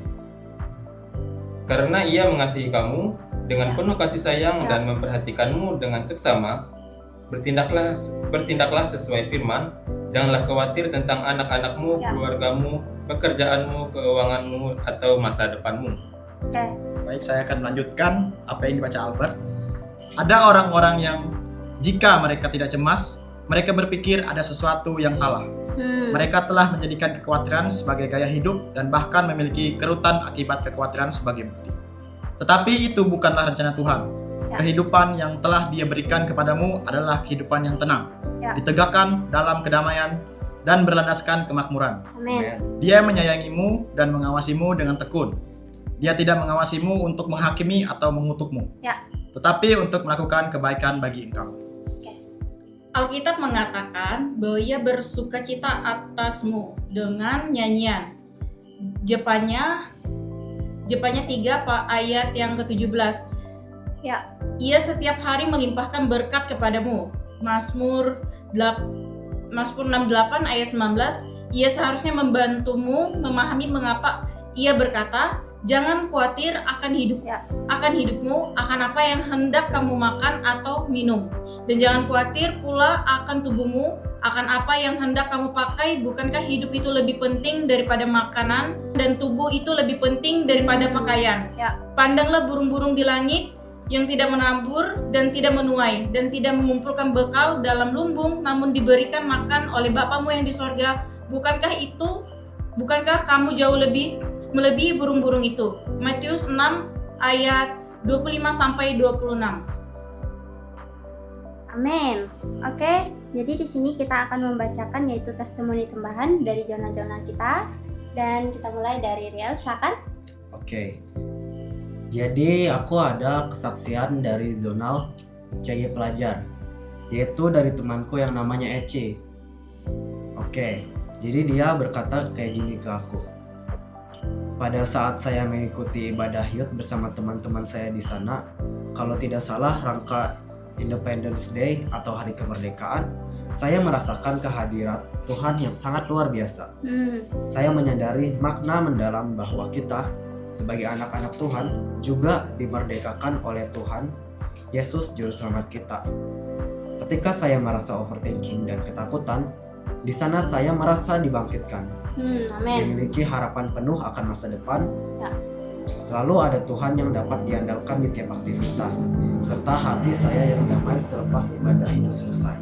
Karena Ia mengasihi kamu dengan penuh kasih sayang dan memperhatikanmu dengan seksama, bertindaklah sesuai firman, janganlah khawatir tentang anak-anakmu, keluargamu, pekerjaanmu, keuanganmu, atau masa depanmu. Oke. Baik, saya akan melanjutkan apa yang dibaca Albert. Ada orang-orang yang jika mereka tidak cemas, mereka berpikir ada sesuatu yang salah. Mereka telah menjadikan kekhawatiran sebagai gaya hidup dan bahkan memiliki kerutan akibat kekhawatiran sebagai bukti. Tetapi itu bukanlah rencana Tuhan. Kehidupan yang telah Dia berikan kepadamu adalah kehidupan yang tenang, ditegakkan dalam kedamaian, dan berlandaskan kemakmuran. Amin. Dia menyayangimu dan mengawasimu dengan tekun. Dia tidak mengawasimu untuk menghakimi atau mengutukmu, tetapi untuk melakukan kebaikan bagi engkau. Alkitab mengatakan bahwa Ia bersukacita atasmu dengan nyanyian. Jepanya 3 ayat yang ke-17. Ia setiap hari melimpahkan berkat kepadamu. Mazmur 68 ayat 19. Ia seharusnya membantumu memahami mengapa Ia berkata, jangan khawatir akan hidupmu, akan apa yang hendak kamu makan atau minum. Dan jangan khawatir pula akan tubuhmu, akan apa yang hendak kamu pakai. Bukankah hidup itu lebih penting daripada makanan, dan tubuh itu lebih penting daripada pakaian? Pandanglah burung-burung di langit yang tidak menabur dan tidak menuai dan tidak mengumpulkan bekal dalam lumbung, namun diberikan makan oleh Bapamu yang di sorga. Bukankah kamu jauh melebihi burung-burung itu? Matius 6 ayat 25-26. Amin. Oke, jadi di sini kita akan membacakan yaitu testimoni tambahan dari jurnal-jurnal kita, dan kita mulai dari Riel, silakan. Oke. Jadi aku ada kesaksian dari Zonal CG Pelajar, yaitu dari temanku yang namanya Ece. Oke, jadi dia berkata kayak gini ke aku. Pada saat saya mengikuti ibadah Yud bersama teman-teman saya di sana, kalau tidak salah rangka Independence Day atau Hari Kemerdekaan, saya merasakan kehadiran Tuhan yang sangat luar biasa. Saya menyadari makna mendalam bahwa kita sebagai anak-anak Tuhan juga dimerdekakan oleh Tuhan Yesus Juru Selamat kita. Ketika saya merasa overthinking dan ketakutan, di sana saya merasa dibangkitkan. Amin. Memiliki harapan penuh akan masa depan. Selalu ada Tuhan yang dapat diandalkan di tiap aktivitas, serta hati saya yang damai selepas ibadah itu selesai.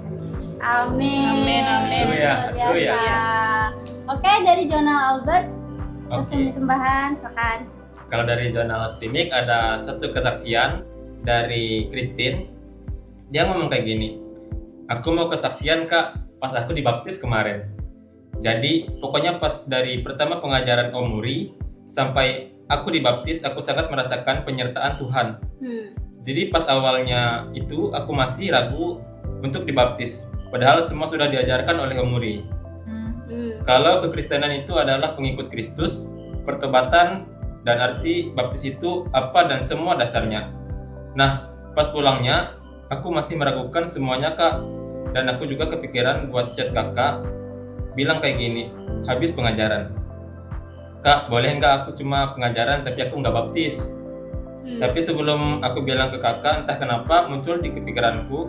Amin. Luar biasa. Oke, dari jurnal Albert, testimoni tambahan, silakan. Kalau dari jurnal Stimik ada satu kesaksian dari Christine. Dia ngomong kayak gini, aku mau kesaksian Kak, pas aku dibaptis kemarin. Jadi pokoknya pas dari pertama pengajaran Om Muri sampai aku dibaptis, aku sangat merasakan penyertaan Tuhan. Jadi pas awalnya itu aku masih ragu untuk dibaptis, padahal semua sudah diajarkan oleh Om Muri. Kalau kekristenan itu adalah pengikut Kristus, pertobatan dan arti baptis itu apa dan semua dasarnya. Nah, pas pulangnya aku masih meragukan semuanya Kak, dan aku juga kepikiran buat chat kakak, bilang kayak gini, habis pengajaran, Kak boleh nggak aku cuma pengajaran tapi aku nggak baptis. Tapi sebelum aku bilang ke kakak, entah kenapa muncul di kepikiranku,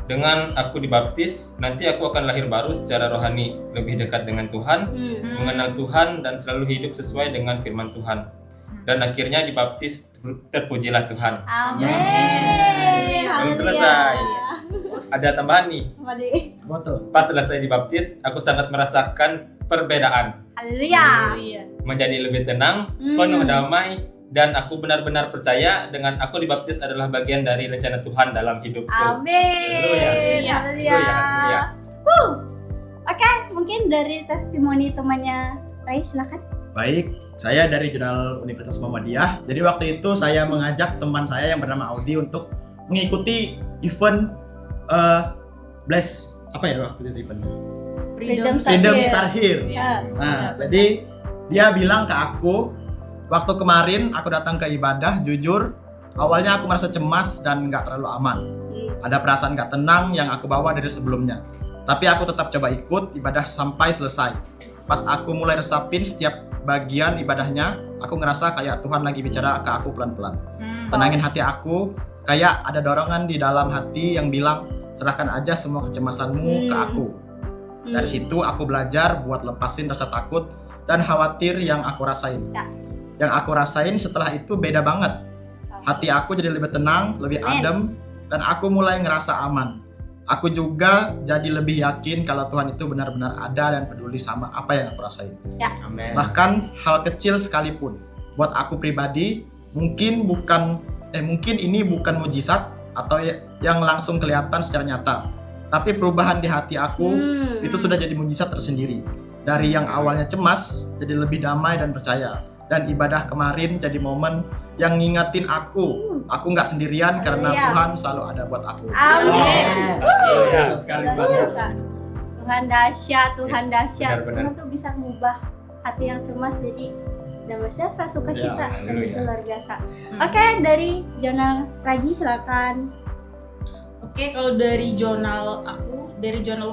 dengan aku dibaptis, nanti aku akan lahir baru secara rohani, lebih dekat dengan Tuhan, mengenal Tuhan dan selalu hidup sesuai dengan firman Tuhan. Dan akhirnya dibaptis, terpujilah Tuhan. Amin. Belum selesai. Ada tambahan nih. Betul. Pas selesai dibaptis, aku sangat merasakan perbedaan. Haleluya. Menjadi lebih tenang, penuh damai, dan aku benar-benar percaya dengan aku dibaptis adalah bagian dari rencana Tuhan dalam hidupku. Amin. Haleluya. Haleluya. Haleluya. Oke, mungkin dari testimoni temannya Rai, silakan. Baik, saya dari Jurnal Universitas Muhammadiyah. Jadi waktu itu saya mengajak teman saya yang bernama Audi untuk mengikuti event Bless apa ya waktu itu event? Freedom Freedom Here. Star Here. Ya. Nah, jadi dia bilang ke aku, waktu kemarin aku datang ke ibadah, jujur awalnya aku merasa cemas dan nggak terlalu aman. Ada perasaan nggak tenang yang aku bawa dari sebelumnya. Tapi aku tetap coba ikut ibadah sampai selesai. Pas aku mulai resapin setiap bagian ibadahnya, aku ngerasa kayak Tuhan lagi bicara ke aku pelan-pelan. Tenangin hati aku, kayak ada dorongan di dalam hati yang bilang, serahkan aja semua kecemasanmu ke aku. Dari situ aku belajar buat lepasin rasa takut dan khawatir yang aku rasain. Ya. Yang aku rasain setelah itu beda banget. Hati aku jadi lebih tenang, lebih Amin. adem, dan aku mulai ngerasa aman. Aku juga jadi lebih yakin kalau Tuhan itu benar-benar ada dan peduli sama apa yang aku rasain. Amin. Bahkan hal kecil sekalipun, buat aku pribadi, mungkin ini bukan mujizat atau yang langsung kelihatan secara nyata. Tapi perubahan di hati aku itu sudah jadi mujizat tersendiri. Dari yang awalnya cemas, jadi lebih damai dan percaya. Dan ibadah kemarin jadi momen yang ngingetin aku nggak sendirian karena Haleluya. Tuhan selalu ada buat aku. Amin. Biasa sekali Luar banget. biasa. Tuhan dahsyat, Tuhan Yes, dahsyat. benar-benar. Tuhan tuh bisa mengubah hati yang cemas jadi damai sejahtera, sukacita, Ya, dan haleluya. itu luar biasa. Oke, dari Jurnal Raji silakan. Oke, kalau dari jurnal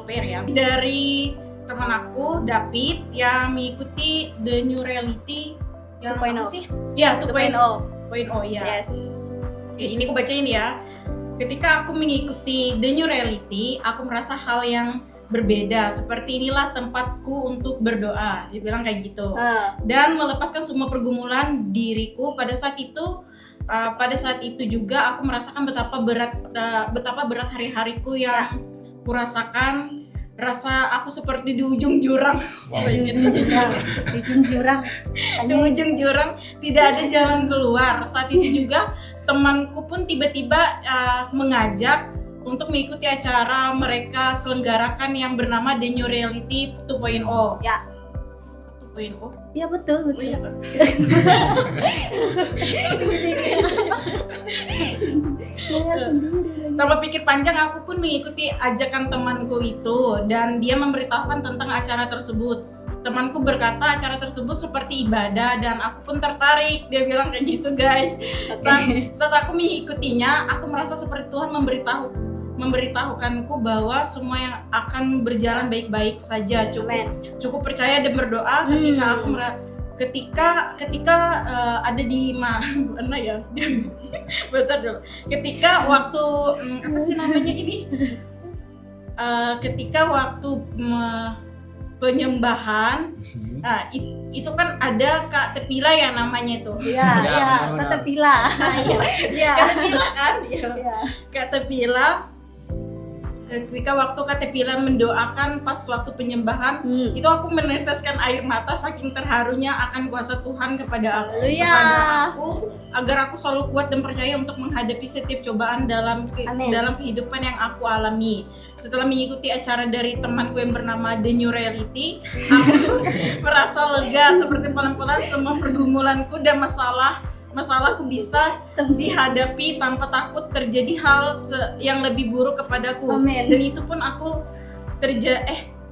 UPR ya. Dari teman aku, David, yang mengikuti The New Reality yang 2.0. apa sih? Ya, 2.0. 2.0. Ya. Yes. Oke, ini aku bacain ya. Ketika aku mengikuti The New Reality, aku merasa hal yang berbeda. Seperti inilah tempatku untuk berdoa. Dia bilang kayak gitu. Dan melepaskan semua pergumulan diriku pada saat itu. Pada saat itu juga aku merasakan betapa berat hari-hariku yang kurasakan. Rasa aku seperti di ujung jurang. Di ujung jurang. Di ujung jurang. Di ujung jurang, tidak ada jalan keluar. Saat itu juga temanku pun tiba-tiba mengajak untuk mengikuti acara mereka selenggarakan yang bernama The New Reality 2.0. Ya. 2.0. Iya betul, Oh betul. iya, Pak. Lihat sendiri. Tanpa pikir panjang, aku pun mengikuti ajakan temanku itu dan dia memberitahukan tentang acara tersebut. Temanku berkata acara tersebut seperti ibadah dan aku pun tertarik. Dia bilang kayak gitu, guys. Saat aku mengikutinya, aku merasa seperti Tuhan memberitahukanku bahwa semua yang akan berjalan baik-baik saja. Cukup percaya dan berdoa ketika ada di mana ya? Bentar dulu. Ketika waktu apa sih namanya ini? Ketika waktu penyembahan, itu kan ada Kak Tepila yang namanya itu. Iya, iya, kata Pila. Iya. Kak Tepila kan? Iya. Kak Tepila. Ketika waktu Kak Tepila mendoakan pas waktu penyembahan, itu aku meneteskan air mata saking terharunya akan kuasa Tuhan kepada aku agar aku selalu kuat dan percaya untuk menghadapi setiap cobaan dalam kehidupan yang aku alami. Setelah mengikuti acara dari temanku yang bernama The New Reality, aku merasa lega seperti pelan-pelan semua pergumulanku dan masalahku bisa dihadapi tanpa takut terjadi hal yang lebih buruk kepadaku. Amin. Dan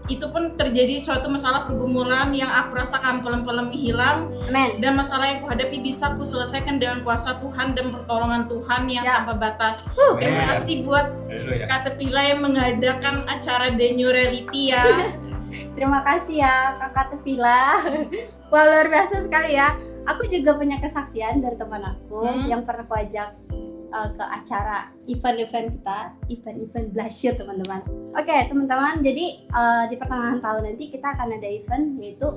itu pun terjadi suatu masalah pergumulan yang aku rasakan pelan-pelan hilang. Amin. Dan masalah yang kuhadapi bisa ku selesaikan dengan kuasa Tuhan dan pertolongan Tuhan yang tanpa batas. Terima kasih buat Kak Tepila yang mengadakan acara The New Reality ya. Terima kasih ya Kakak Tepila. Wah, luar biasa sekali ya. Aku juga punya kesaksian dari teman aku yang pernah aku ajak ke acara event-event kita, event Blasio teman-teman. Oke teman-teman, jadi di pertengahan tahun nanti kita akan ada event yaitu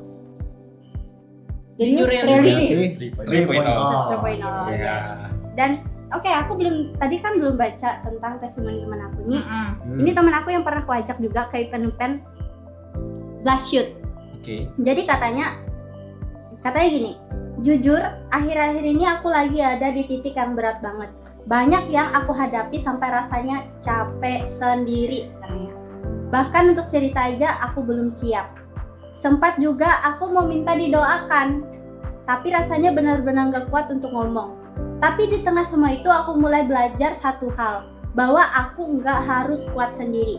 The New Reality. 3.0. 3.0, Ya. yes. Dan oke, aku tadi kan belum baca tentang testimoni teman aku nih. Mm-mm. Ini teman aku yang pernah aku ajak juga ke event-event Blasio. Oke. Jadi katanya gini, jujur akhir-akhir ini aku lagi ada di titik yang berat banget. Banyak yang aku hadapi sampai rasanya capek sendiri katanya. Bahkan untuk cerita aja aku belum siap. Sempat juga aku mau minta didoakan, tapi rasanya benar-benar gak kuat untuk ngomong. Tapi di tengah semua itu aku mulai belajar satu hal, bahwa aku gak harus kuat sendiri.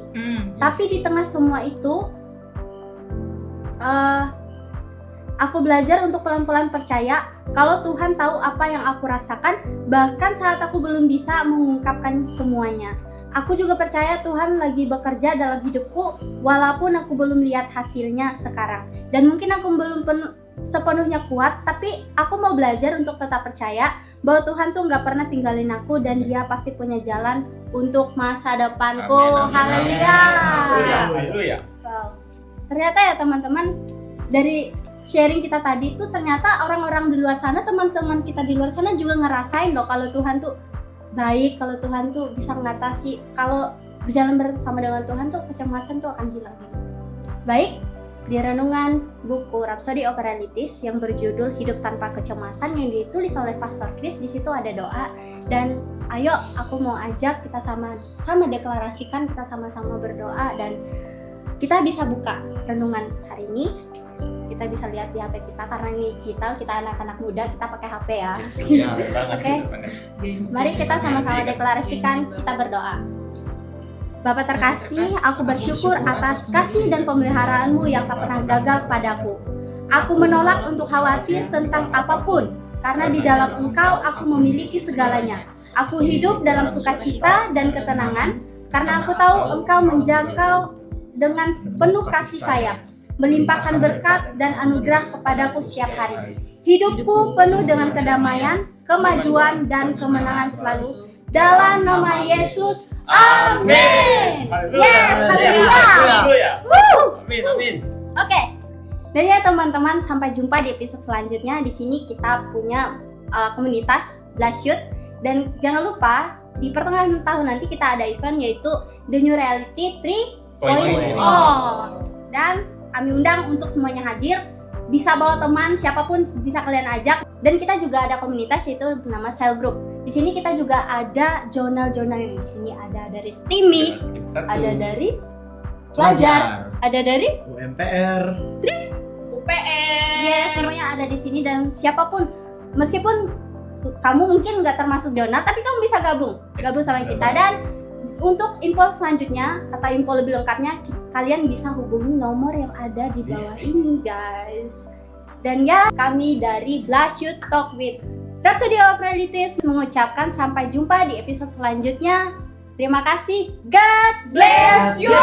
Tapi di tengah semua itu aku belajar untuk pelan-pelan percaya kalau Tuhan tahu apa yang aku rasakan, bahkan saat aku belum bisa mengungkapkan semuanya. Aku juga percaya Tuhan lagi bekerja dalam hidupku walaupun aku belum lihat hasilnya sekarang. Dan mungkin aku belum sepenuhnya kuat, tapi aku mau belajar untuk tetap percaya bahwa Tuhan tuh gak pernah tinggalin aku dan Dia pasti punya jalan untuk masa depanku. Amin, amin, Haleluya. Haleluya. Wow. Ternyata ya teman-teman, dari sharing kita tadi tuh ternyata orang-orang di luar sana, teman-teman kita di luar sana juga ngerasain loh kalau Tuhan tuh baik, kalau Tuhan tuh bisa mengatasi, kalau berjalan bersama dengan Tuhan tuh kecemasan tuh akan hilang. Baik, di renungan buku Rhapsody of Realities yang berjudul Hidup Tanpa Kecemasan yang ditulis oleh Pastor Chris, di situ ada doa, dan ayo aku mau ajak kita sama deklarasikan, kita sama-sama berdoa, dan kita bisa buka renungan hari ini. Kita bisa lihat di HP kita karena ini digital, kita anak-anak muda, kita pakai HP ya. Iya, Oke. Mari kita sama-sama deklarasikan, kita berdoa. Bapa terkasih, aku bersyukur atas kasih dan pemeliharaanmu yang tak pernah gagal padaku. Aku menolak untuk khawatir tentang apapun, karena di dalam Engkau aku memiliki segalanya. Aku hidup dalam sukacita dan ketenangan, karena aku tahu Engkau menjangkau dengan penuh kasih sayang, melimpahkan berkat dan anugerah kepadaku setiap hari. Hidupku penuh dengan kedamaian, kemajuan, dan kemenangan selalu. Dalam nama Yesus, amin. Yes, haleluya. Amin. Oke. Dan ya teman-teman, sampai jumpa di episode selanjutnya. Di sini kita punya komunitas Blasio, dan jangan lupa di pertengahan tahun nanti kita ada event yaitu The New Reality 3.0. Dan kami undang untuk semuanya hadir, bisa bawa teman siapapun bisa kalian ajak, dan kita juga ada komunitas yaitu bernama Cell Group. Di sini kita juga ada jurnal-jurnal yang di sini ada dari STIMI, ada dari pelajar, ada dari UMPR, UPR. ya, semuanya ada di sini, dan siapapun, meskipun kamu mungkin nggak termasuk jurnal, tapi kamu bisa gabung sama kita. Dan untuk info selanjutnya atau info lebih lengkapnya, kalian bisa hubungi nomor yang ada di bawah ini guys. Dan ya, kami dari Blasio Talk with Rhapsody of Realities mengucapkan sampai jumpa di episode selanjutnya. Terima kasih. God bless you.